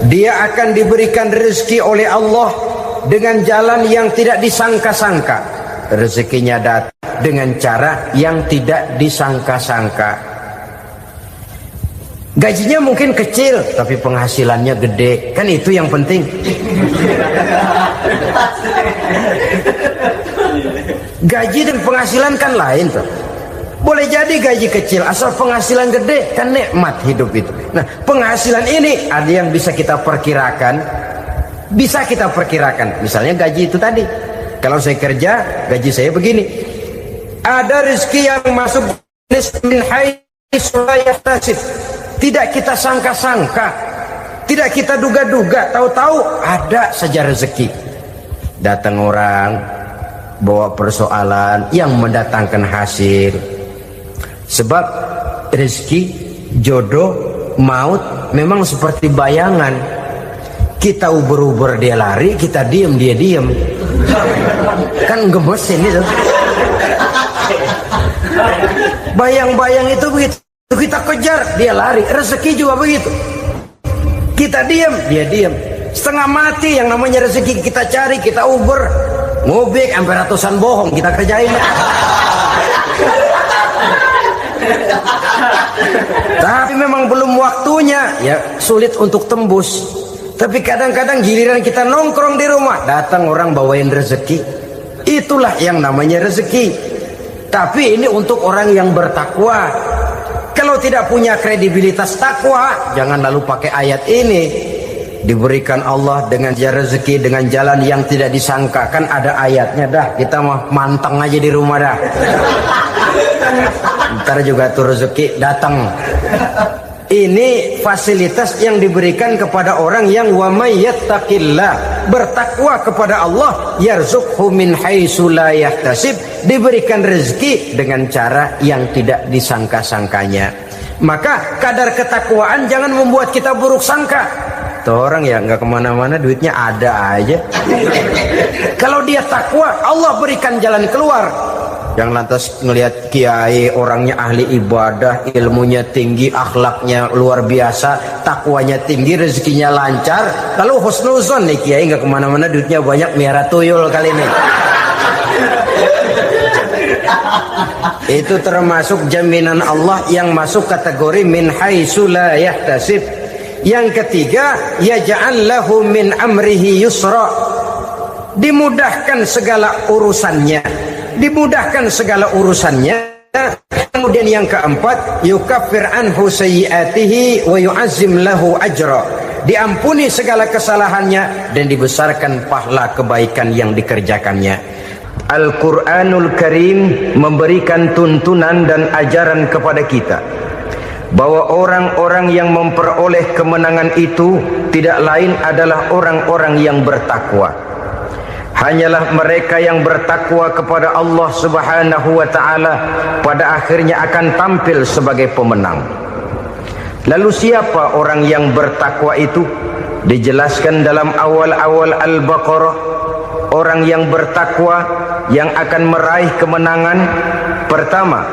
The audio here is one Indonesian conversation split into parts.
dia akan diberikan rezeki oleh Allah dengan jalan yang tidak disangka-sangka. Rezekinya datang dengan cara yang tidak disangka-sangka. Gajinya mungkin kecil, tapi penghasilannya gede. Kan itu yang penting. Gaji dan penghasilan kan lain tuh. Boleh jadi gaji kecil, asal penghasilan gede, kan nikmat hidup itu. Nah, penghasilan ini ada yang bisa kita perkirakan. Bisa kita perkirakan. Misalnya gaji itu tadi. Kalau saya kerja, gaji saya begini. Ada rezeki yang masuk min haitsu la yahtasib. Tidak kita sangka-sangka, tidak kita duga-duga, tahu-tahu ada saja rezeki. Datang orang bawa persoalan yang mendatangkan hasil. Sebab rezeki, jodoh, maut memang seperti bayangan. Kita uber-uber dia lari, kita diem dia diem. Kan gemesin itu. Bayang-bayang itu begitu. Kita kejar, dia lari. Rezeki juga begitu. Kita diam, dia diam. Setengah mati yang namanya rezeki kita cari, kita uber, ngobek sampai ratusan bohong kita kerjain. Tapi memang belum waktunya, ya sulit untuk tembus. Tapi kadang-kadang giliran kita nongkrong di rumah, datang orang bawain rezeki. Itulah yang namanya rezeki. Tapi ini untuk orang yang bertakwa. Kalau tidak punya kredibilitas takwa, jangan lalu pakai ayat ini. Diberikan Allah dengan rezeki dengan jalan yang tidak disangka. Kan ada ayatnya dah. Kita mah manteng aja di rumah dah. Ntar juga tuh rezeki datang. Ini fasilitas yang diberikan kepada orang yang wa may yattaqillah, bertakwa kepada Allah, yarzuqhu min haitsu la yahtasib, diberikan rezeki dengan cara yang tidak disangka-sangkanya. Maka kadar ketakwaan jangan membuat kita buruk sangka. Tuh orang ya nggak kemana-mana, duitnya ada aja. Kalau dia takwa, Allah berikan jalan keluar. Yang lantas ngelihat kiai orangnya ahli ibadah, ilmunya tinggi, akhlaknya luar biasa, takwanya tinggi, rezekinya lancar, lalu husnuzon nih kiai nggak kemana-mana, duitnya banyak, miara tuyul kali ini. Itu termasuk jaminan Allah yang masuk kategori min haitsu la yahtasib. Yang ketiga, yaj'al lahu min amrihi yusra, dimudahkan segala urusannya, dimudahkan segala urusannya. Kemudian yang keempat, yukaffir anhu sayyiatihi wa yu'azzim lahu ajra, diampuni segala kesalahannya dan dibesarkan pahala kebaikan yang dikerjakannya. Al-Quranul Karim memberikan tuntunan dan ajaran kepada kita bahwa orang-orang yang memperoleh kemenangan itu tidak lain adalah orang-orang yang bertakwa. Hanyalah mereka yang bertakwa kepada Allah Subhanahu wa ta'ala pada akhirnya akan tampil sebagai pemenang. Lalu siapa orang yang bertakwa itu? Dijelaskan dalam awal-awal Al-Baqarah, orang yang bertakwa yang akan meraih kemenangan. Pertama,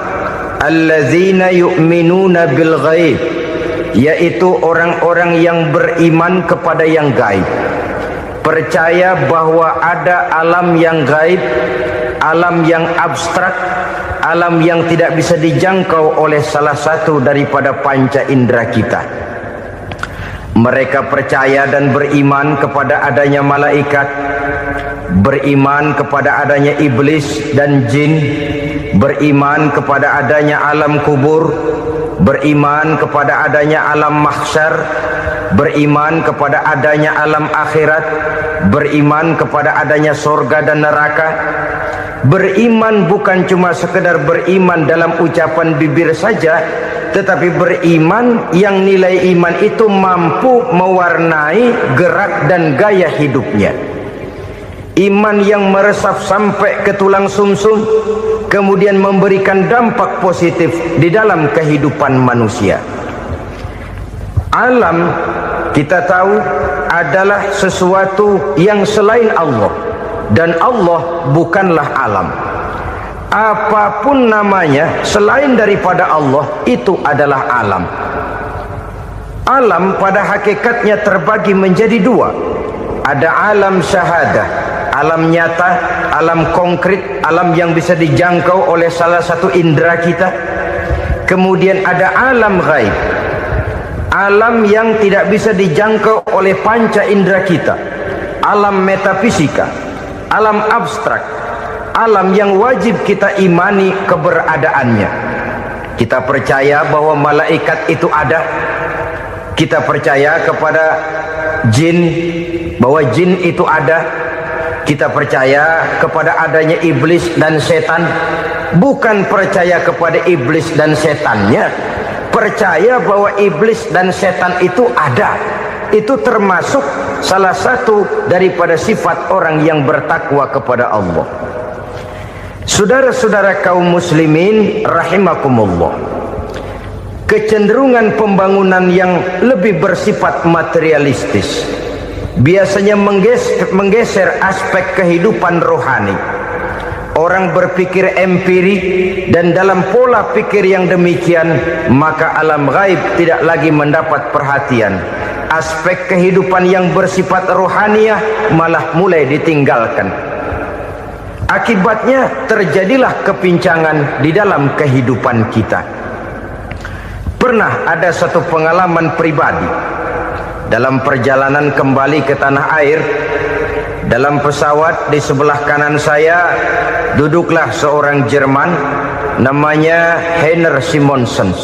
allazina yu'minuna bil ghaib, yaitu orang-orang yang beriman kepada yang gaib, percaya bahwa ada alam yang gaib, alam yang abstrak, alam yang tidak bisa dijangkau oleh salah satu daripada panca indera kita. Mereka percaya dan beriman kepada adanya malaikat, beriman kepada adanya iblis dan jin, beriman kepada adanya alam kubur, beriman kepada adanya alam mahsyar, beriman kepada adanya alam akhirat, beriman kepada adanya surga dan neraka. Beriman bukan cuma sekedar beriman dalam ucapan bibir saja, tetapi beriman yang nilai iman itu mampu mewarnai gerak dan gaya hidupnya. Iman yang meresap sampai ke tulang sumsum, kemudian memberikan dampak positif di dalam kehidupan manusia. Alam, kita tahu, adalah sesuatu yang selain Allah, dan Allah bukanlah alam. Apapun namanya selain daripada Allah, itu adalah alam. Alam pada hakikatnya terbagi menjadi dua. Ada alam syahadah, alam nyata, alam konkret, alam yang bisa dijangkau oleh salah satu indera kita. Kemudian ada alam ghaib, alam yang tidak bisa dijangkau oleh panca indera kita, alam metafisika, alam abstrak, alam yang wajib kita imani keberadaannya. Kita percaya bahwa malaikat itu ada. Kita percaya kepada jin, bahwa jin itu ada. Kita percaya kepada adanya iblis dan setan. Bukan percaya kepada iblis dan setannya, percaya bahwa iblis dan setan itu ada. Itu termasuk salah satu daripada sifat orang yang bertakwa kepada Allah. Saudara-saudara kaum muslimin rahimakumullah, kecenderungan pembangunan yang lebih bersifat materialistis biasanya menggeser aspek kehidupan rohani. Orang berpikir empiri, dan dalam pola pikir yang demikian maka alam gaib tidak lagi mendapat perhatian. Aspek kehidupan yang bersifat rohaniah malah mulai ditinggalkan. Akibatnya terjadilah kepincangan di dalam kehidupan kita. Pernah ada satu pengalaman pribadi dalam perjalanan kembali ke tanah air. Dalam pesawat di sebelah kanan saya duduklah seorang Jerman namanya Heiner Simonsen.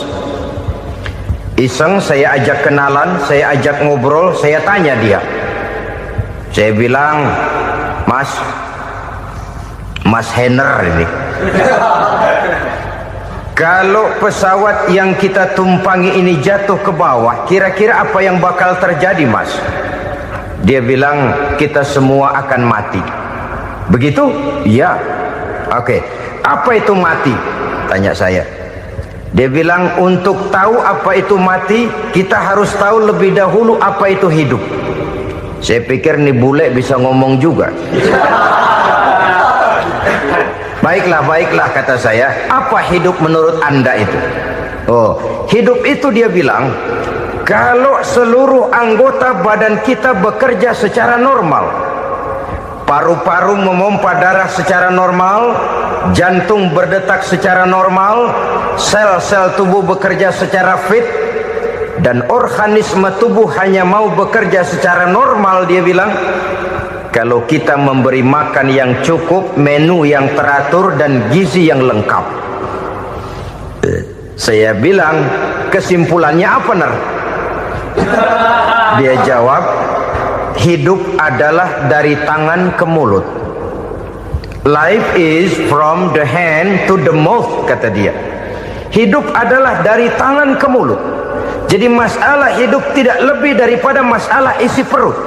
Iseng saya ajak kenalan, saya ajak ngobrol, saya tanya dia. Saya bilang, Mas Heiner ini, kalau pesawat yang kita tumpangi ini jatuh ke bawah, kira-kira apa yang bakal terjadi, Mas? Dia bilang, kita semua akan mati. Begitu? Iya. Oke. Apa itu mati? Tanya saya. Dia bilang, untuk tahu apa itu mati, kita harus tahu lebih dahulu apa itu hidup. Saya pikir nih bule bisa ngomong juga. Baiklah kata saya. Apa hidup menurut Anda itu? Oh, hidup itu dia bilang, kalau seluruh anggota badan kita bekerja secara normal, paru-paru memompa darah secara normal, jantung berdetak secara normal, sel-sel tubuh bekerja secara fit, dan organisme tubuh hanya mau bekerja secara normal, dia bilang, kalau kita memberi makan yang cukup, menu yang teratur, dan gizi yang lengkap. Saya bilang, kesimpulannya apa, Ner? Dia jawab, hidup adalah dari tangan ke mulut. Life is from the hand to the mouth, kata dia. Hidup adalah dari tangan ke mulut. Jadi masalah hidup tidak lebih daripada masalah isi perut.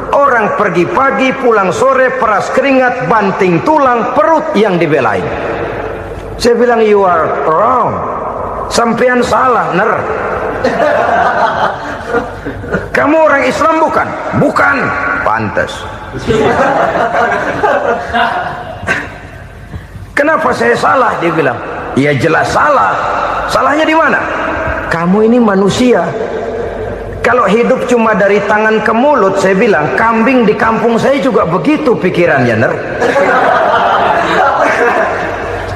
Orang pergi pagi, pulang sore, peras keringat, banting tulang, perut yang dibelain. Saya bilang, you are wrong. Sampean salah, Ner. Kamu orang Islam bukan? Bukan. Pantas. Kenapa saya salah? Dia bilang, ya jelas salah. Salahnya di mana? Kamu ini manusia. Kalau hidup cuma dari tangan ke mulut, saya bilang, kambing di kampung saya juga begitu pikirannya, Ner.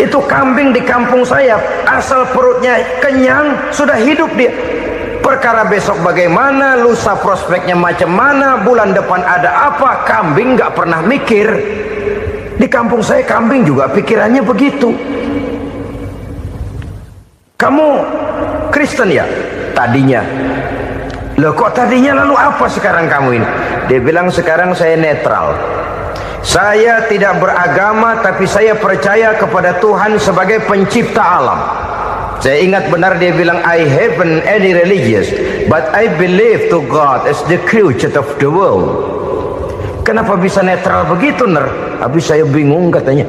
Itu kambing di kampung saya, asal perutnya kenyang, sudah hidup dia. Perkara besok bagaimana, lusa prospeknya macam mana, bulan depan ada apa, kambing nggak pernah mikir. Di kampung saya kambing juga pikirannya begitu. Kamu Kristen ya? Tadinya. Loh kok tadinya, lalu apa sekarang kamu ini? Dia bilang, sekarang saya netral. Saya tidak beragama, tapi saya percaya kepada Tuhan sebagai pencipta alam. Saya ingat benar dia bilang, I haven't any religious, but I believe to God as the creator of the world. Kenapa bisa netral begitu, Ner? Habis saya bingung katanya.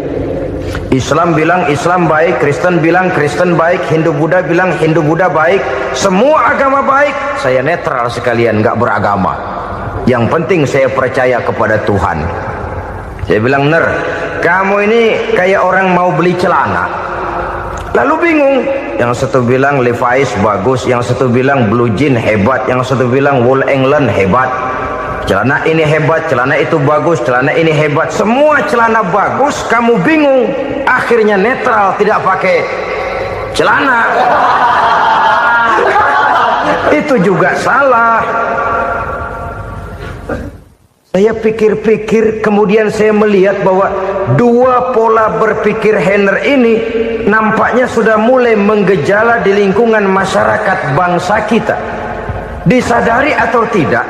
Islam bilang Islam baik, Kristen bilang Kristen baik, Hindu Buddha bilang Hindu Buddha baik, semua agama baik. Saya netral sekalian, nggak beragama. Yang penting saya percaya kepada Tuhan. Saya bilang, Ner, kamu ini kayak orang mau beli celana. Lalu bingung, yang satu bilang Levi's bagus, yang satu bilang Blue Jean hebat, yang satu bilang Wool England hebat, celana ini hebat, celana itu bagus, celana ini hebat, semua celana bagus, kamu bingung, akhirnya netral, tidak pakai celana. Itu juga salah. Saya pikir-pikir, kemudian saya melihat bahwa dua pola berpikir Henner ini nampaknya sudah mulai menggejala di lingkungan masyarakat bangsa kita. Disadari atau tidak,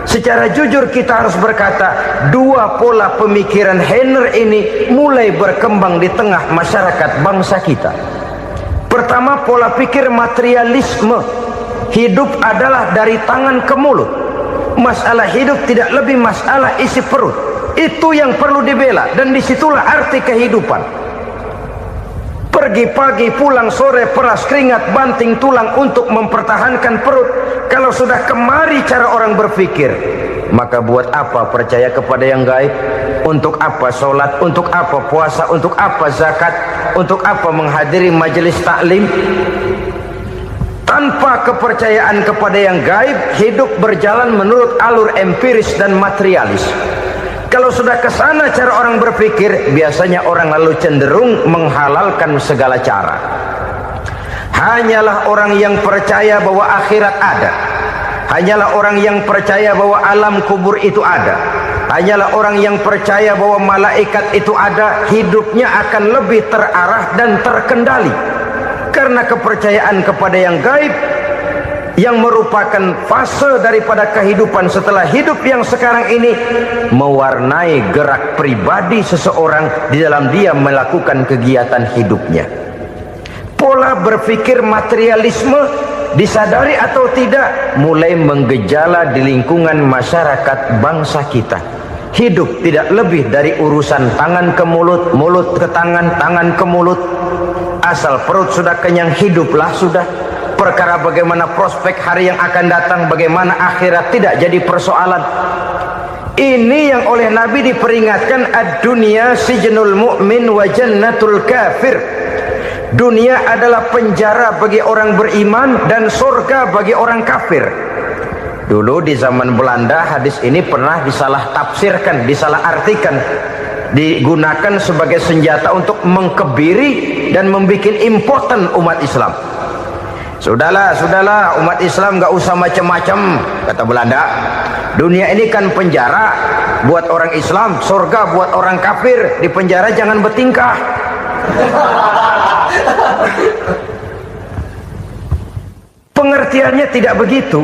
secara jujur kita harus berkata, dua pola pemikiran Henner ini mulai berkembang di tengah masyarakat bangsa kita. Pertama, pola pikir materialisme. Hidup adalah dari tangan ke mulut. Masalah hidup tidak lebih masalah isi perut. Itu yang perlu dibela, dan disitulah arti kehidupan. Pergi pagi, pulang sore, peras keringat, banting tulang untuk mempertahankan perut. Kalau sudah kemari cara orang berpikir, maka buat apa percaya kepada yang gaib? Untuk apa sholat? Untuk apa puasa? Untuk apa zakat? Untuk apa menghadiri majelis taklim? Tanpa kepercayaan kepada yang gaib, hidup berjalan menurut alur empiris dan materialis. Kalau sudah ke sana cara orang berpikir, biasanya orang lalu cenderung menghalalkan segala cara. Hanyalah orang yang percaya bahwa akhirat ada, hanyalah orang yang percaya bahwa alam kubur itu ada, hanyalah orang yang percaya bahwa malaikat itu ada, hidupnya akan lebih terarah dan terkendali. Karena kepercayaan kepada yang gaib, yang merupakan fase daripada kehidupan setelah hidup yang sekarang ini, mewarnai gerak pribadi seseorang di dalam dia melakukan kegiatan hidupnya. Pola berpikir materialisme, disadari atau tidak, mulai menggejala di lingkungan masyarakat bangsa kita. Hidup tidak lebih dari urusan tangan ke mulut, mulut ke tangan, tangan ke mulut. Asal perut sudah kenyang, hiduplah sudah. Perkara bagaimana prospek hari yang akan datang, bagaimana akhirat, tidak jadi persoalan. Ini yang oleh Nabi diperingatkan, ad-dunya sijnul mu'min wa jannatul kafir. Dunia adalah penjara bagi orang beriman dan surga bagi orang kafir. Dulu di zaman Belanda hadis ini pernah disalah tafsirkan, disalah artikan, digunakan sebagai senjata untuk mengkebiri dan membuat impoten umat Islam. Sudahlah umat Islam gak usah macam-macam, kata Belanda. Dunia ini kan penjara buat orang Islam, surga buat orang kafir. Di penjara jangan bertingkah. Pengertiannya tidak begitu.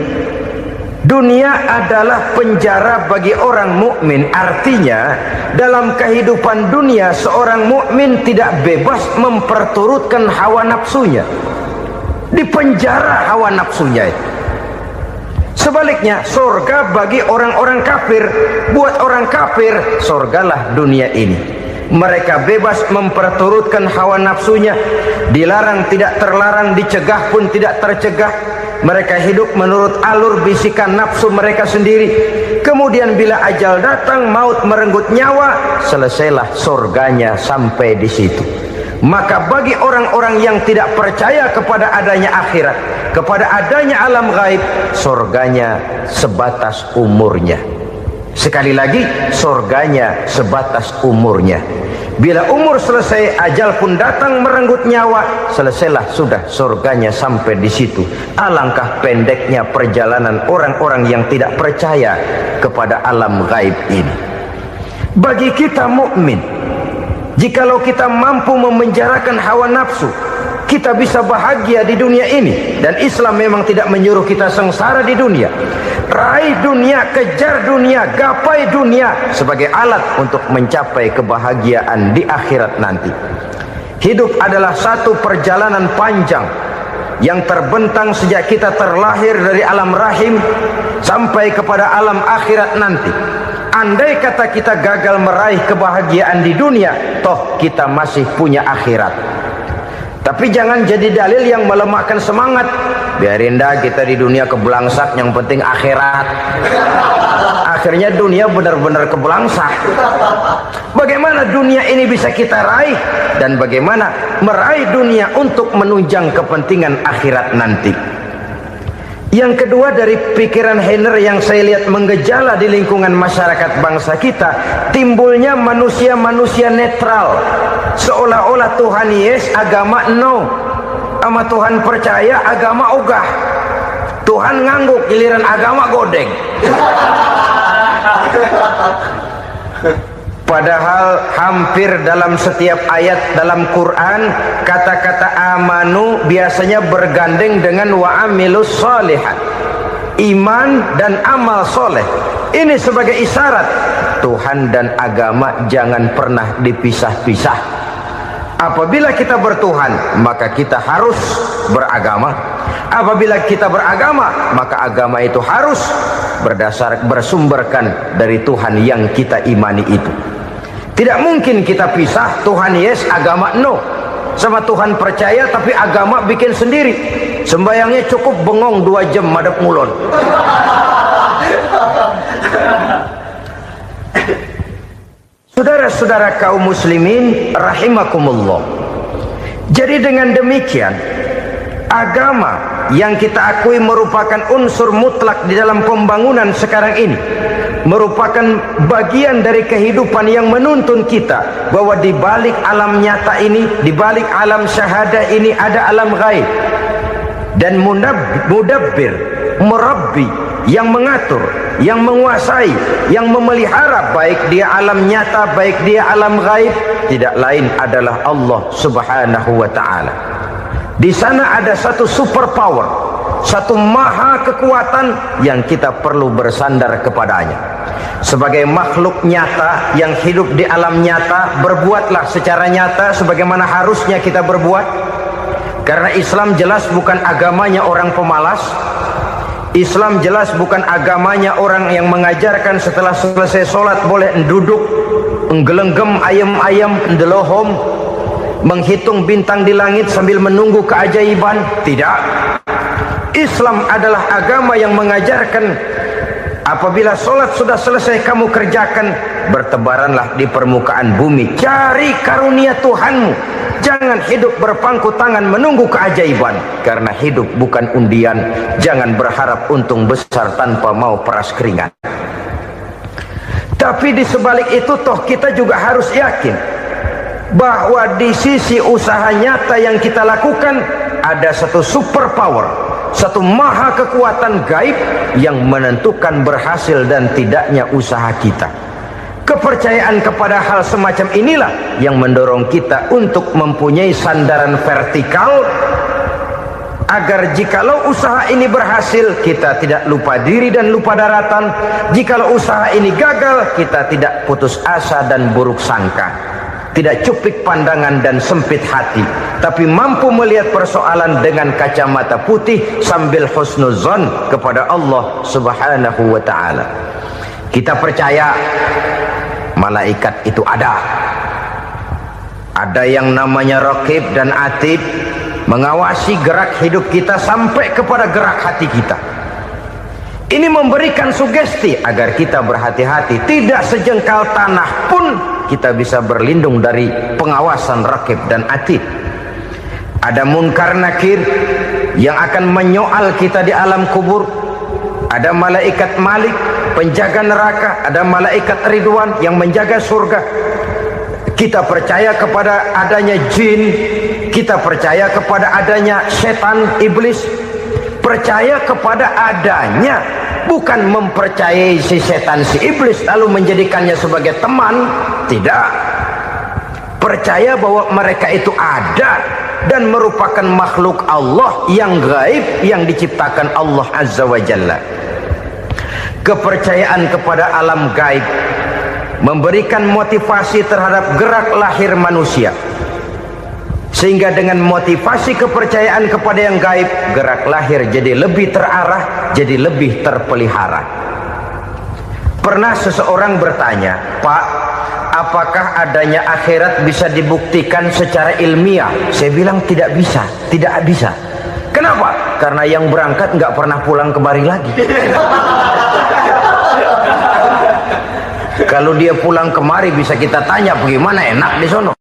Dunia adalah penjara bagi orang mukmin. Artinya dalam kehidupan dunia seorang mukmin tidak bebas memperturutkan hawa nafsunya. Di penjara hawa nafsunya itu. Sebaliknya surga bagi orang-orang kafir. Buat orang kafir, surgalah dunia ini. Mereka bebas memperturutkan hawa nafsunya. Dilarang tidak terlarang, dicegah pun tidak tercegah. Mereka hidup menurut alur bisikan nafsu mereka sendiri. Kemudian bila ajal datang, maut merenggut nyawa, selesailah surganya sampai di situ. Maka bagi orang-orang yang tidak percaya kepada adanya akhirat, kepada adanya alam gaib, surganya sebatas umurnya. Sekali lagi, surganya sebatas umurnya. Bila umur selesai, ajal pun datang merenggut nyawa, selesailah sudah surganya sampai di situ. Alangkah pendeknya perjalanan orang-orang yang tidak percaya kepada alam gaib ini. Bagi kita mukmin, jikalau kita mampu memenjarakan hawa nafsu, kita bisa bahagia di dunia ini. Dan Islam memang tidak menyuruh kita sengsara di dunia. Raih dunia, kejar dunia, gapai dunia sebagai alat untuk mencapai kebahagiaan di akhirat nanti. Hidup adalah satu perjalanan panjang yang terbentang sejak kita terlahir dari alam rahim sampai kepada alam akhirat nanti. Andai kata kita gagal meraih kebahagiaan di dunia, toh kita masih punya akhirat. Tapi jangan jadi dalil yang melemahkan semangat. Biarin dah kita di dunia kebelangsak, yang penting akhirat. akhirnya dunia benar-benar kebelangsah. Bagaimana dunia ini bisa kita raih, dan bagaimana meraih dunia untuk menunjang kepentingan akhirat nanti. Yang kedua, dari pikiran Heiner yang saya lihat menggejala di lingkungan masyarakat bangsa kita, timbulnya manusia-manusia netral, seolah-olah Tuhan yes, agama no, sama Tuhan percaya, agama ogah. Tuhan ngangguk, giliran agama godeng. Padahal hampir dalam setiap ayat dalam Quran, kata-kata amanu biasanya bergandeng dengan wa amilus sholihat, iman dan amal soleh. Ini sebagai isyarat Tuhan dan agama jangan pernah dipisah-pisah. Apabila kita bertuhan, maka kita harus beragama. Apabila kita beragama, maka agama itu harus bersumberkan dari Tuhan yang kita imani itu. Tidak mungkin kita pisah, Tuhan yes, agama no. Sama Tuhan percaya tapi agama bikin sendiri. Sembayangnya cukup bengong 2 jam madep ngulon. Saudara-saudara kaum muslimin rahimakumullah. Jadi dengan demikian, agama yang kita akui merupakan unsur mutlak di dalam pembangunan sekarang ini, merupakan bagian dari kehidupan yang menuntun kita bahwa di balik alam nyata ini, di balik alam syahadah ini ada alam ghaib. Dan mudabbir, murabbi, yang mengatur, yang menguasai, yang memelihara baik dia alam nyata, baik dia alam ghaib, tidak lain adalah Allah Subhanahu wa ta'ala. Di sana ada satu super power, satu maha kekuatan yang kita perlu bersandar kepadanya. Sebagai makhluk nyata yang hidup di alam nyata, berbuatlah secara nyata sebagaimana harusnya kita berbuat. Karena Islam jelas bukan agamanya orang pemalas. Islam jelas bukan agamanya orang yang mengajarkan setelah selesai sholat boleh duduk, nggelenggem ayam-ayam, ndelohom, menghitung bintang di langit sambil menunggu keajaiban. Tidak. Islam adalah agama yang mengajarkan apabila sholat sudah selesai kamu kerjakan, bertebaranlah di permukaan bumi, cari karunia Tuhanmu. Jangan hidup berpangku tangan menunggu keajaiban, karena hidup bukan undian. Jangan berharap untung besar tanpa mau peras keringat. Tapi di sebalik itu toh kita juga harus yakin bahwa di sisi usaha nyata yang kita lakukan ada satu super power, satu maha kekuatan gaib yang menentukan berhasil dan tidaknya usaha kita. Kepercayaan kepada hal semacam inilah yang mendorong kita untuk mempunyai sandaran vertikal, agar jikalau usaha ini berhasil, kita tidak lupa diri dan lupa daratan. Jikalau usaha ini gagal, kita tidak putus asa dan buruk sangka, tidak cupik pandangan dan sempit hati, tapi mampu melihat persoalan dengan kacamata putih sambil husnuzon kepada Allah Subhanahu wa ta'ala. Kita percaya malaikat itu ada yang namanya Raqib dan Atid, mengawasi gerak hidup kita sampai kepada gerak hati kita. Ini memberikan sugesti agar kita berhati-hati, tidak sejengkal tanah pun kita bisa berlindung dari pengawasan Raqib dan Atid. Ada Munkar Nakir yang akan menyoal kita di alam kubur. Ada malaikat Malik, penjaga neraka. Ada malaikat Ridwan yang menjaga surga. Kita percaya kepada adanya jin, kita percaya kepada adanya setan, iblis. Percaya kepada adanya, bukan mempercayai si setan, si iblis lalu menjadikannya sebagai teman. Tidak. Percaya bahwa mereka itu ada dan merupakan makhluk Allah yang gaib, yang diciptakan Allah Azza wa Jalla. Kepercayaan kepada alam gaib memberikan motivasi terhadap gerak lahir manusia, sehingga dengan motivasi kepercayaan kepada yang gaib, gerak lahir jadi lebih terarah, jadi lebih terpelihara. Pernah seseorang bertanya, "Pak, apakah adanya akhirat bisa dibuktikan secara ilmiah?" Saya bilang tidak bisa, tidak bisa. Kenapa? Karena yang berangkat nggak pernah pulang kembali lagi. Kalau dia pulang kemari bisa kita tanya bagaimana enak di sono.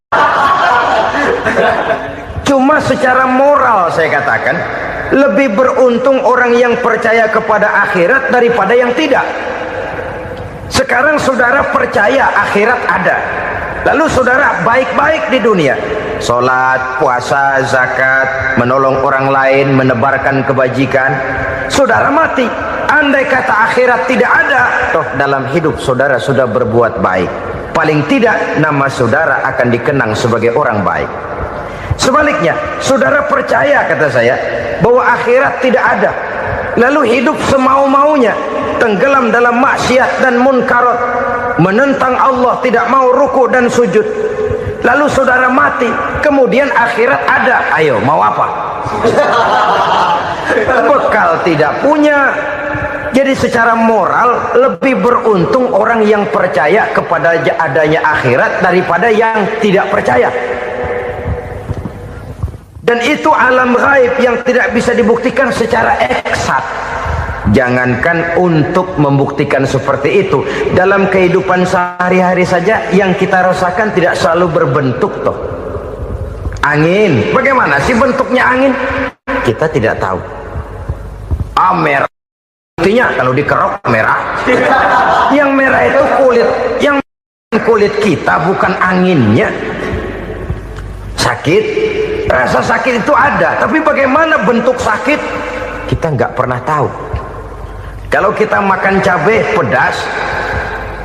Cuma secara moral saya katakan, lebih beruntung orang yang percaya kepada akhirat daripada yang tidak. Sekarang saudara percaya akhirat ada, lalu saudara baik-baik di dunia, sholat, puasa, zakat, menolong orang lain, menebarkan kebajikan. Saudara mati, andai kata akhirat tidak ada, toh dalam hidup saudara sudah berbuat baik, paling tidak nama saudara akan dikenang sebagai orang baik. Sebaliknya, saudara percaya, kata saya, bahwa akhirat tidak ada, lalu hidup semau-maunya, tenggelam dalam maksiat dan munkarat, menentang Allah, tidak mau ruku dan sujud, lalu saudara mati, kemudian akhirat ada, ayo mau apa? Bekal tidak punya. Jadi secara moral lebih beruntung orang yang percaya kepada adanya akhirat daripada yang tidak percaya. Dan itu alam gaib yang tidak bisa dibuktikan secara eksak. Jangankan untuk membuktikan seperti itu, dalam kehidupan sehari-hari saja yang kita rasakan tidak selalu berbentuk toh. Angin, bagaimana sih bentuknya angin? Kita tidak tahu. Merah, buktinya kalau dikerok merah. Yang merah itu kulit, yang kulit kita bukan anginnya. Sakit, rasa sakit itu ada, tapi bagaimana bentuk sakit kita nggak pernah tahu. Kalau kita makan cabai pedas,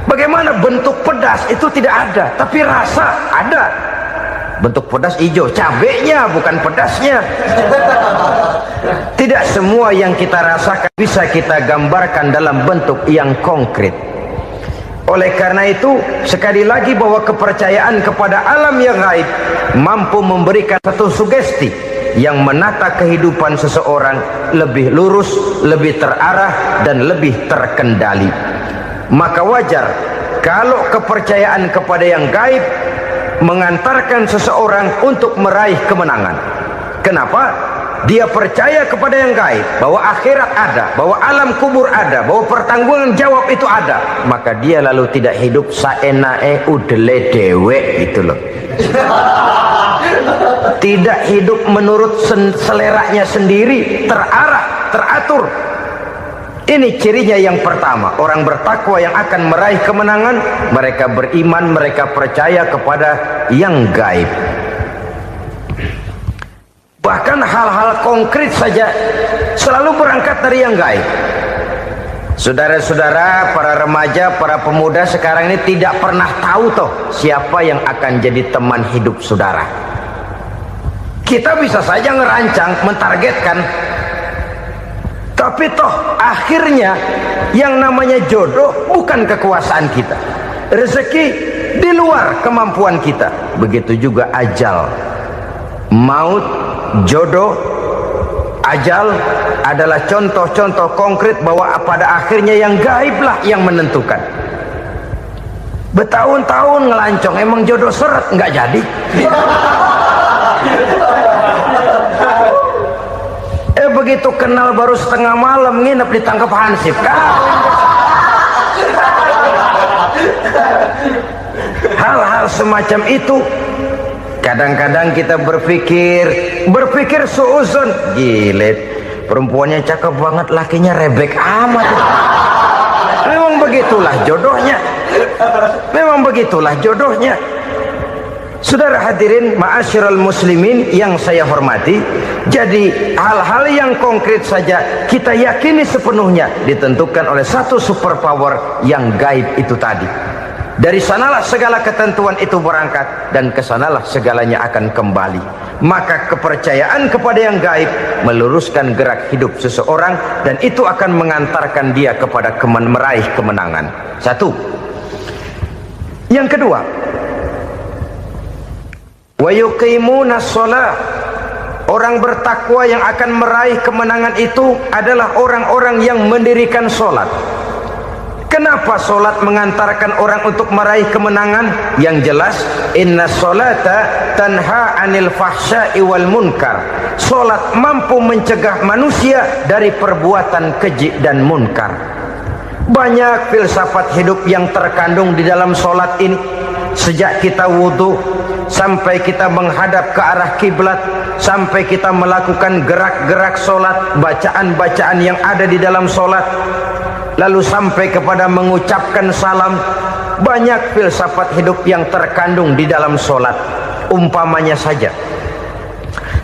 bagaimana bentuk pedas itu tidak ada, tapi rasa ada. Bentuk pedas hijau, cabainya bukan pedasnya. Tidak semua yang kita rasakan bisa kita gambarkan dalam bentuk yang konkret. Oleh karena itu, sekali lagi bahwa kepercayaan kepada alam yang gaib mampu memberikan satu sugesti yang menata kehidupan seseorang lebih lurus, lebih terarah, dan lebih terkendali. Maka wajar kalau kepercayaan kepada yang gaib mengantarkan seseorang untuk meraih kemenangan. Kenapa? Dia percaya kepada yang gaib, bahwa akhirat ada, bahwa alam kubur ada, bahwa pertanggungan jawab itu ada. Maka dia lalu tidak hidup saenae udele dewe, gitu loh. Tidak hidup menurut seleranya sendiri, terarah, teratur. Ini cirinya yang pertama, orang bertakwa yang akan meraih kemenangan, mereka beriman, mereka percaya kepada yang gaib. Bahkan hal-hal konkret saja selalu berangkat dari yang gaib. Saudara-saudara, para remaja, para pemuda sekarang ini tidak pernah tahu toh siapa yang akan jadi teman hidup saudara. Kita bisa saja ngerancang, mentargetkan, tapi toh akhirnya yang namanya jodoh bukan kekuasaan kita. Rezeki di luar kemampuan kita. Begitu juga ajal, maut, jodoh, ajal adalah contoh-contoh konkret bahwa pada akhirnya yang gaiblah yang menentukan. Bertahun-tahun ngelancong, emang jodoh seret nggak jadi. Begitu kenal baru setengah malam nginep ditangkap hansip. Hal-hal semacam itu kadang-kadang kita berpikir suuzon, gilet, perempuannya cakep banget, lakinya rebek amat. Memang begitulah jodohnya. Memang begitulah jodohnya. Saudara hadirin ma'asyiral muslimin yang saya hormati, jadi hal-hal yang konkret saja kita yakini sepenuhnya ditentukan oleh satu superpower yang gaib itu tadi. Dari sanalah segala ketentuan itu berangkat, dan kesanalah segalanya akan kembali. Maka kepercayaan kepada yang gaib meluruskan gerak hidup seseorang, dan itu akan mengantarkan dia kepada meraih kemenangan. Satu. Yang kedua, wa yuqimuna shalah. Orang bertakwa yang akan meraih kemenangan itu adalah orang-orang yang mendirikan sholat. Kenapa sholat mengantarkan orang untuk meraih kemenangan? Yang jelas, inna sholata tanha anil fahsya'i wal munkar. Sholat mampu mencegah manusia dari perbuatan keji dan munkar. Banyak filsafat hidup yang terkandung di dalam solat ini. Sejak kita wudhu sampai kita menghadap ke arah kiblat, sampai kita melakukan gerak-gerak solat, bacaan-bacaan yang ada di dalam solat, lalu sampai kepada mengucapkan salam. Banyak filsafat hidup yang terkandung di dalam solat. Umpamanya saja,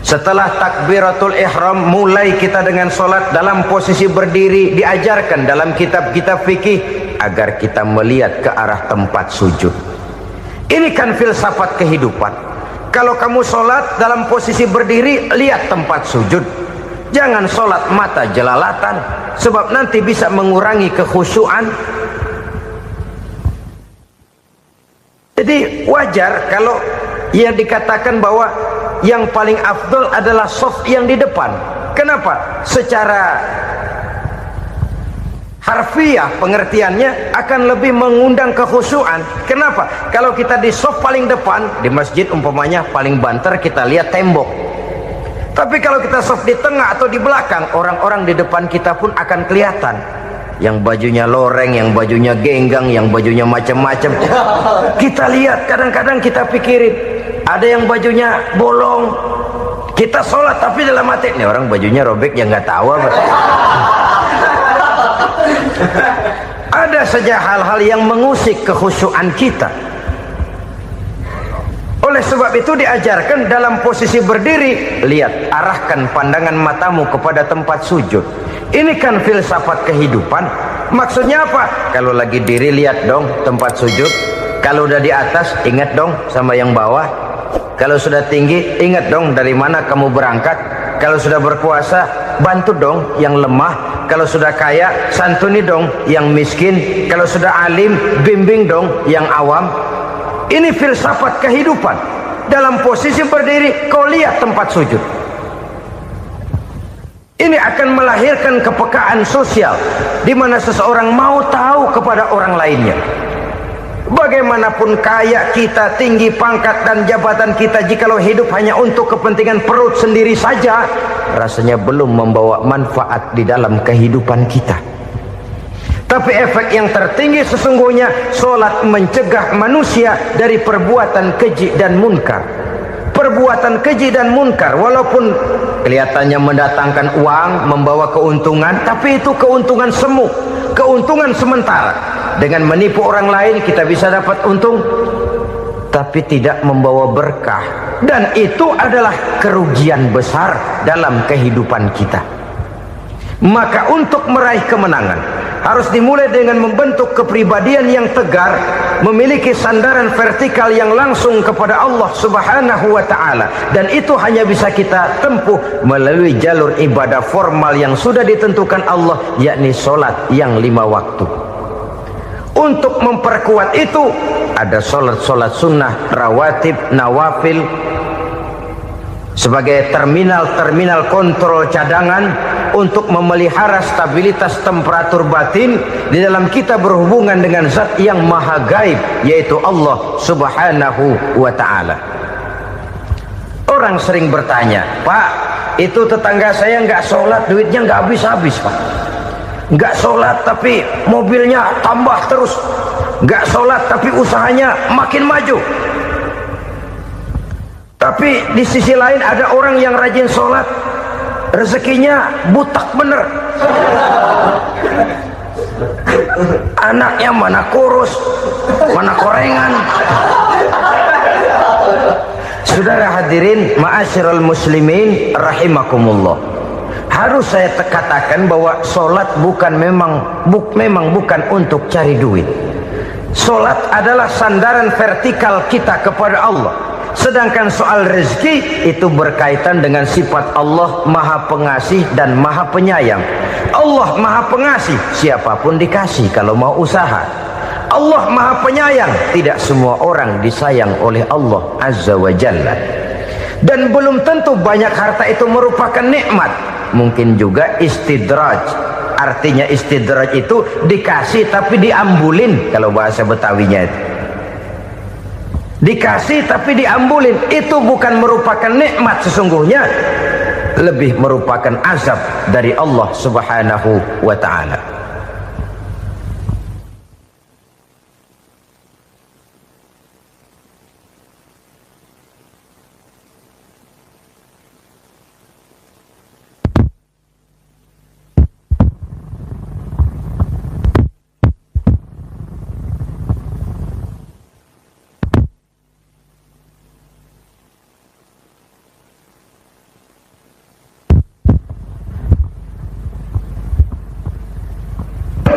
setelah takbiratul ihram, mulai kita dengan solat dalam posisi berdiri. Diajarkan dalam kitab-kitab fikih agar kita melihat ke arah tempat sujud. Ini kan filsafat kehidupan. Kalau kamu solat dalam posisi berdiri, lihat tempat sujud. Jangan solat mata jelalatan, sebab nanti bisa mengurangi kekhusyuan. Jadi wajar kalau yang dikatakan bahwa yang paling afdol adalah soft yang di depan. Kenapa? Secara harfiah pengertiannya akan lebih mengundang kekhusyuan. Kenapa? Kalau kita di soft paling depan, di masjid umpamanya paling banter kita lihat tembok. Tapi kalau kita soft di tengah atau di belakang, orang-orang di depan kita pun akan kelihatan. Yang bajunya loreng, yang bajunya genggang, yang bajunya macam-macam. Kita lihat, kadang-kadang kita pikirin, ada yang bajunya bolong. Kita sholat tapi dalam hati, nih orang bajunya robek yang nggak tahu apa. Ada saja hal-hal yang mengusik kekhusyuan kita. Oleh sebab itu diajarkan dalam posisi berdiri, lihat, arahkan pandangan matamu kepada tempat sujud. Ini kan filsafat kehidupan. Maksudnya apa? Kalau lagi diri, lihat dong tempat sujud. Kalau udah di atas, ingat dong sama yang bawah. Kalau sudah tinggi, ingat dong dari mana kamu berangkat. Kalau sudah berkuasa, bantu dong yang lemah. Kalau sudah kaya, santuni dong yang miskin. Kalau sudah alim, bimbing dong yang awam. Ini filsafat kehidupan. Dalam posisi berdiri, kau lihat tempat sujud. Ini akan melahirkan kepekaan sosial, di mana seseorang mau tahu kepada orang lainnya. Bagaimanapun kaya kita, tinggi pangkat dan jabatan kita, jikalau hidup hanya untuk kepentingan perut sendiri saja, rasanya belum membawa manfaat di dalam kehidupan kita. Tapi efek yang tertinggi sesungguhnya, solat mencegah manusia dari perbuatan keji dan munkar. Perbuatan keji dan munkar, walaupun kelihatannya mendatangkan uang, membawa keuntungan, tapi itu keuntungan semu, keuntungan sementara. Dengan menipu orang lain kita bisa dapat untung, tapi tidak membawa berkah. Dan itu adalah kerugian besar dalam kehidupan kita. Maka untuk meraih kemenangan, harus dimulai dengan membentuk kepribadian yang tegar, memiliki sandaran vertikal yang langsung kepada Allah Subhanahu wa ta'ala. Dan itu hanya bisa kita tempuh melalui jalur ibadah formal yang sudah ditentukan Allah, yakni solat yang 5 waktu. Untuk memperkuat itu, ada solat-solat sunnah, rawatib, nawafil, sebagai terminal-terminal kontrol cadangan untuk memelihara stabilitas temperatur batin di dalam kita berhubungan dengan zat yang maha gaib, yaitu Allah Subhanahu wa ta'ala. Orang sering bertanya, Pak, itu tetangga saya nggak sholat, duitnya nggak habis-habis, Pak. Nggak sholat tapi mobilnya tambah terus, nggak sholat tapi usahanya makin maju. Tapi di sisi lain ada orang yang rajin sholat, rezekinya butak bener. Anaknya mana kurus, mana korengan. Saudara hadirin ma'asyiral muslimin rahimakumullah, harus saya katakan bahwa solat memang bukan untuk cari duit. Solat adalah sandaran vertikal kita kepada Allah. Sedangkan soal rezeki itu berkaitan dengan sifat Allah maha pengasih dan maha penyayang. Allah maha pengasih, siapapun dikasih kalau mau usaha. Allah maha penyayang, tidak semua orang disayang oleh Allah Azza wa Jalla. Dan belum tentu banyak harta itu merupakan nikmat. Mungkin juga istidraj. Artinya istidraj itu dikasih tapi diambulin, kalau bahasa Betawinya itu. Dikasih tapi diambulin, itu bukan merupakan nikmat sesungguhnya, lebih merupakan azab dari Allah Subhanahu wa ta'ala.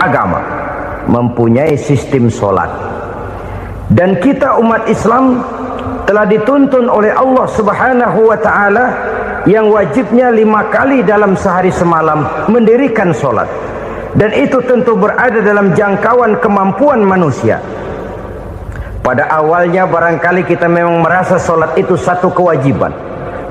agama mempunyai sistem sholat. Dan kita umat Islam telah dituntun oleh Allah Subhanahu wa ta'ala yang wajibnya 5 kali dalam sehari semalam mendirikan sholat. Dan itu tentu berada dalam jangkauan kemampuan manusia. Pada awalnya barangkali kita memang merasa sholat itu satu kewajiban,